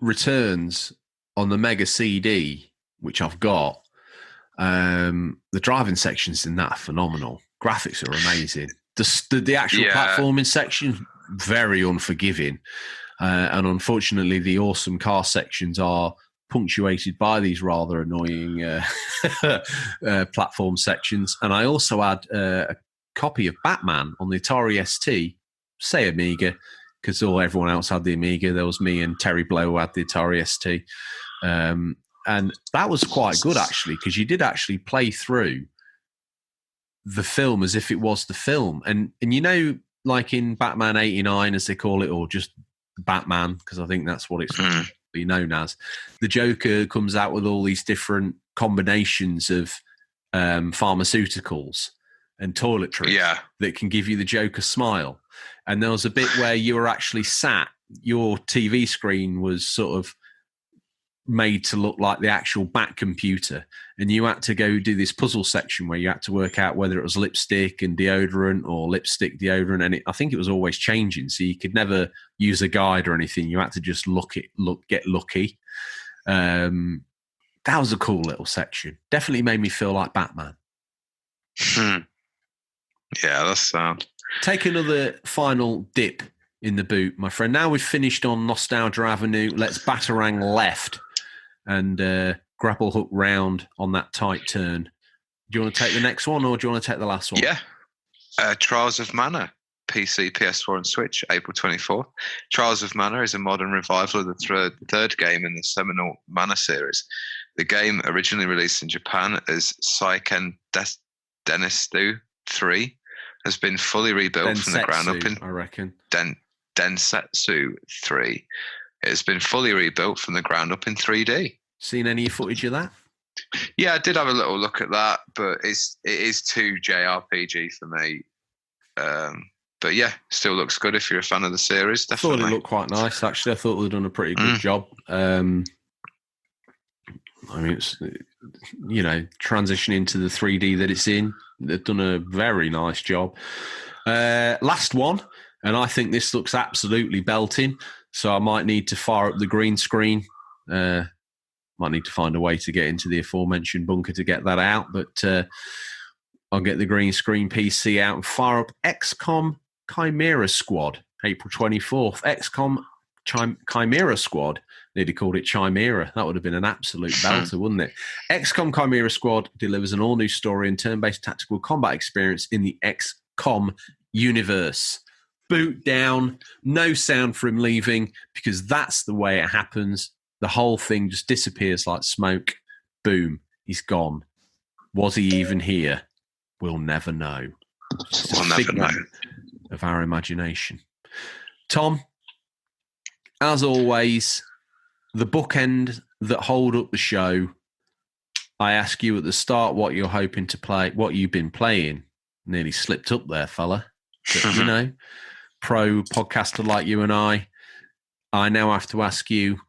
Returns on the Mega CD, which I've got, the driving sections in that are phenomenal. Graphics are amazing. The actual platforming section, very unforgiving, and unfortunately, the awesome car sections are punctuated by these rather annoying platform sections. And I also had a copy of Batman on the Atari ST, say Amiga, because everyone else had the Amiga. There was me and Terry Blow who had the Atari ST. And that was quite good, actually, because you did actually play through the film as if it was the film. And like in Batman 89, as they call it, or just Batman, because I think that's what it's known as, the Joker comes out with all these different combinations of pharmaceuticals and toiletries that can give you the Joker smile. And there was a bit where you were actually sat, your TV screen was sort of made to look like the actual Bat computer, and you had to go do this puzzle section where you had to work out whether it was lipstick and deodorant or lipstick deodorant, and I think it was always changing, so you could never use a guide or anything. You had to just get lucky. That was a cool little section. Definitely made me feel like Batman. Yeah, that's sound. Take another final dip in the boot, my friend. Now we've finished on Nostalgia Avenue, let's batarang left and grapple hook round on that tight turn. Do you want to take the next one, or do you want to take the last one? Yeah. Trials of Mana, PC, PS4 and Switch, April 24th. Trials of Mana is a modern revival of the third game in the seminal Mana series. The game, originally released in Japan as Seiken Densetsu 3, has been fully rebuilt from the ground up in... I reckon. Densetsu 3. It has been fully rebuilt from the ground up in 3D. Seen any footage of that? Yeah, I did have a little look at that, but it is too JRPG for me. But yeah, still looks good if you're a fan of the series. Definitely. I thought it looked quite nice, actually. I thought they'd done a pretty good job. I mean, it's, transitioning to the 3D that it's in, they've done a very nice job. Last one, and I think this looks absolutely belting, so I might need to fire up the green screen. Might need to find a way to get into the aforementioned bunker to get that out, but I'll get the green screen PC out and fire up XCOM Chimera Squad, April 24th. XCOM Chimera Squad. Nearly called it Chimera. That would have been an absolute belter, wouldn't it? XCOM Chimera Squad delivers an all-new story and turn-based tactical combat experience in the XCOM universe. Boot down, no sound for him leaving, because that's the way it happens. The whole thing just disappears like smoke. Boom, he's gone. Was he even here? We'll never know. We'll never know. Of our imagination. Tom, as always, the bookend that hold up the show, I ask you at the start what you're hoping to play, what you've been playing. Nearly slipped up there, fella. But, pro podcaster like you and I now have to ask you,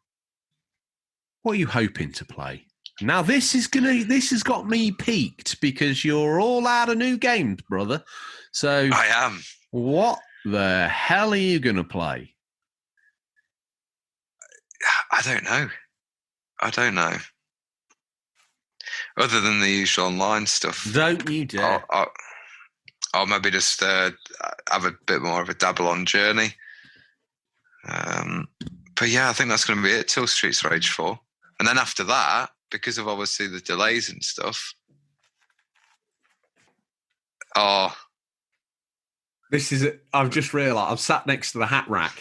what are you hoping to play? Now this has got me peaked because you're all out of new games, brother. So I am. What the hell are you gonna play? I don't know. Other than the usual online stuff. Don't you dare. I'll maybe just have a bit more of a dabble on Journey. But yeah, I think that's going to be it till Streets of Rage 4. And then after that, because of obviously the delays and stuff. I've just realised, I've sat next to the hat rack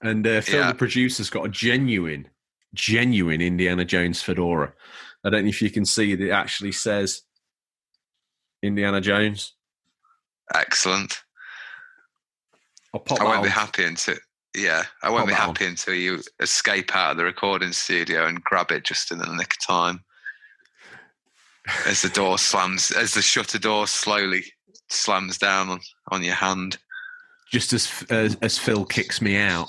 and Phil, the producer's got a genuine Indiana Jones fedora. I don't know if you can see it actually says Indiana Jones. Excellent. I won't be happy until you escape out of the recording studio and grab it just in the nick of time. As the shutter door slowly slams down on your hand. Just as Phil kicks me out.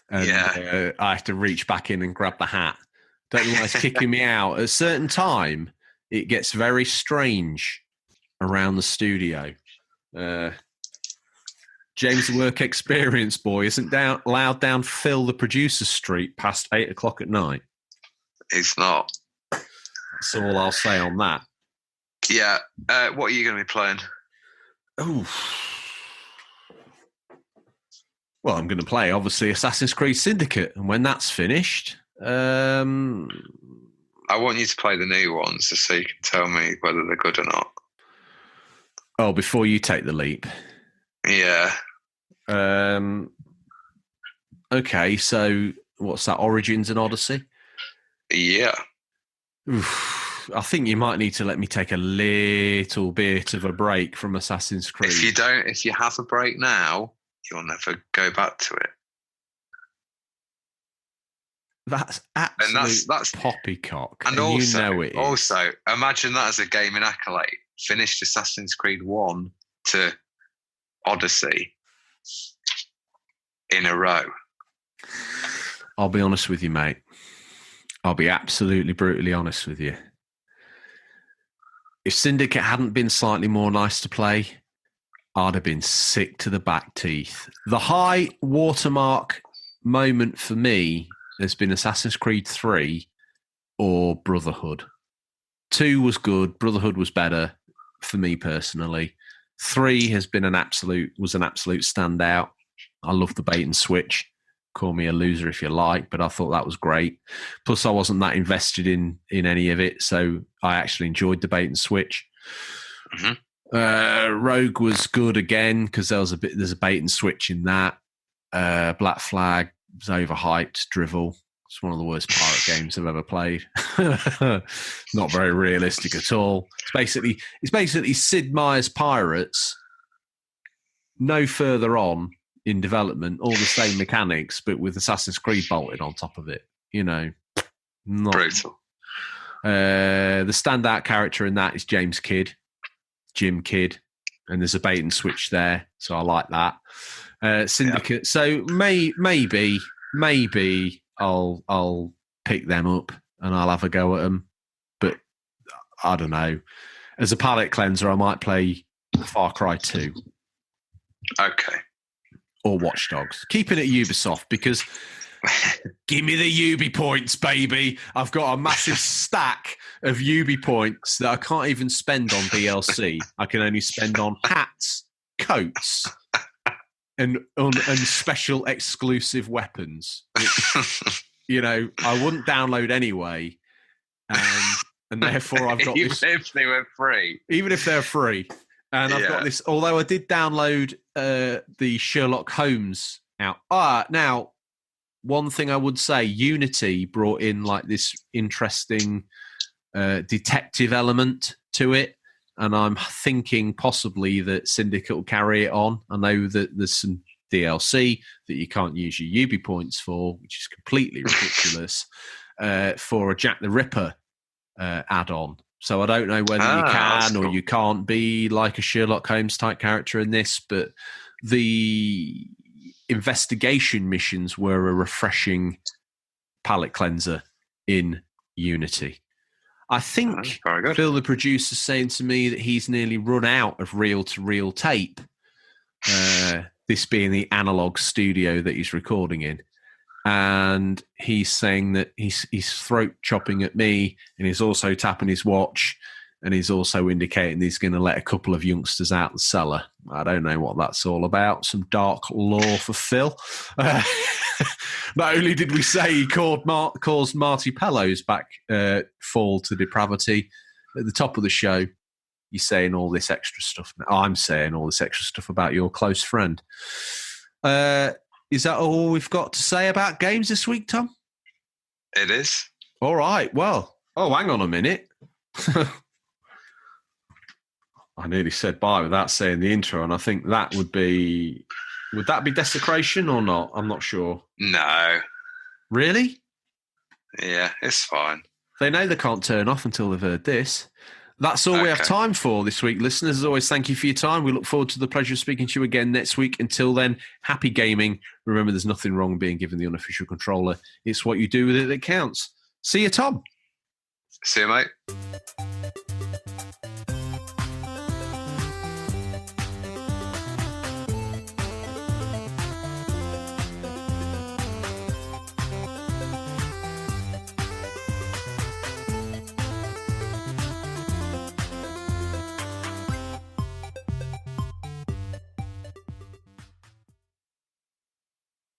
And, I have to reach back in and grab the hat. Don't know why it's kicking me out. At a certain time, it gets very strange around the studio. James the work experience boy isn't allowed down Phil the producer's street past 8 o'clock at night. He's not. That's all I'll say on that. Yeah. What are you going to be playing? Oh. Well, I'm going to play, obviously, Assassin's Creed Syndicate. And when that's finished... I want you to play the new ones just so you can tell me whether they're good or not. Oh, before you take the leap. Yeah. Okay, so what's that? Origins and Odyssey? Yeah. Oof, I think you might need to let me take a little bit of a break from Assassin's Creed. If you have a break now, you'll never go back to it. That's absolute that's poppycock. And also, you know it is. Also, imagine that as a gaming accolade. Finished Assassin's Creed 1 to Odyssey in a row. I'll be honest with you, mate. I'll be absolutely brutally honest with you. If Syndicate hadn't been slightly more nice to play, I'd have been sick to the back teeth. The high watermark moment for me has been Assassin's Creed 3 or Brotherhood. 2 was good. Brotherhood was better for me personally. 3 has been an absolute standout. I love the bait and switch. Call me a loser if you like, but I thought that was great. Plus, I wasn't that invested in any of it, so I actually enjoyed the bait and switch. Mm-hmm. Rogue was good again because there's a bait and switch in that. Black Flag was overhyped, drivel. It's one of the worst pirate games I've ever played. Not very realistic at all. It's basically Sid Meier's Pirates, no further on in development, all the same mechanics, but with Assassin's Creed bolted on top of it. You know, not brutal. The standout character in that is Jim Kidd, and there's a bait and switch there, so I like that. Syndicate. Yeah. So maybe I'll pick them up and I'll have a go at them, but I don't know. As a palate cleanser, I might play Far Cry 2. Okay. Or Watch Dogs. Keeping it Ubisoft because give me the Ubi points, baby. I've got a massive stack of Ubi points that I can't even spend on DLC. I can only spend on hats, coats, and special exclusive weapons. Which, you know, I wouldn't download anyway. And therefore I've got even this. If they were free. Even if they're free. And I've got this, although I did download the Sherlock Holmes out. Now, one thing I would say, Unity brought in like this interesting detective element to it. And I'm thinking possibly that Syndicate will carry it on. I know that there's some DLC that you can't use your Ubi points for, which is completely ridiculous, for a Jack the Ripper add-on. So I don't know whether you can or you can't be like a Sherlock Holmes type character in this, but the investigation missions were a refreshing palate cleanser in Unity. I think Phil, the producer, is saying to me that he's nearly run out of reel-to-reel tape, this being the analog studio that he's recording in. And he's saying that he's throat chopping at me, and he's also tapping his watch, and he's also indicating he's going to let a couple of youngsters out the cellar. I don't know what that's all about. Some dark lore for Phil. Not only did we say he caused Marty Pello's back fall to depravity at the top of the show, you're saying all this extra stuff. I'm saying all this extra stuff about your close friend. Is that all we've got to say about games this week, Tom? It is. All right. Well, hang on a minute. I nearly said bye without saying the intro, and I think that would be Desecration or not? I'm not sure. No. Really? Yeah, it's fine. They know they can't turn off until they've heard this. That's all we have time for this week, listeners. As always, thank you for your time. We look forward to the pleasure of speaking to you again next week. Until then, happy gaming. Remember, there's nothing wrong being given the unofficial controller. It's what you do with it that counts. See you, Tom. See you, mate.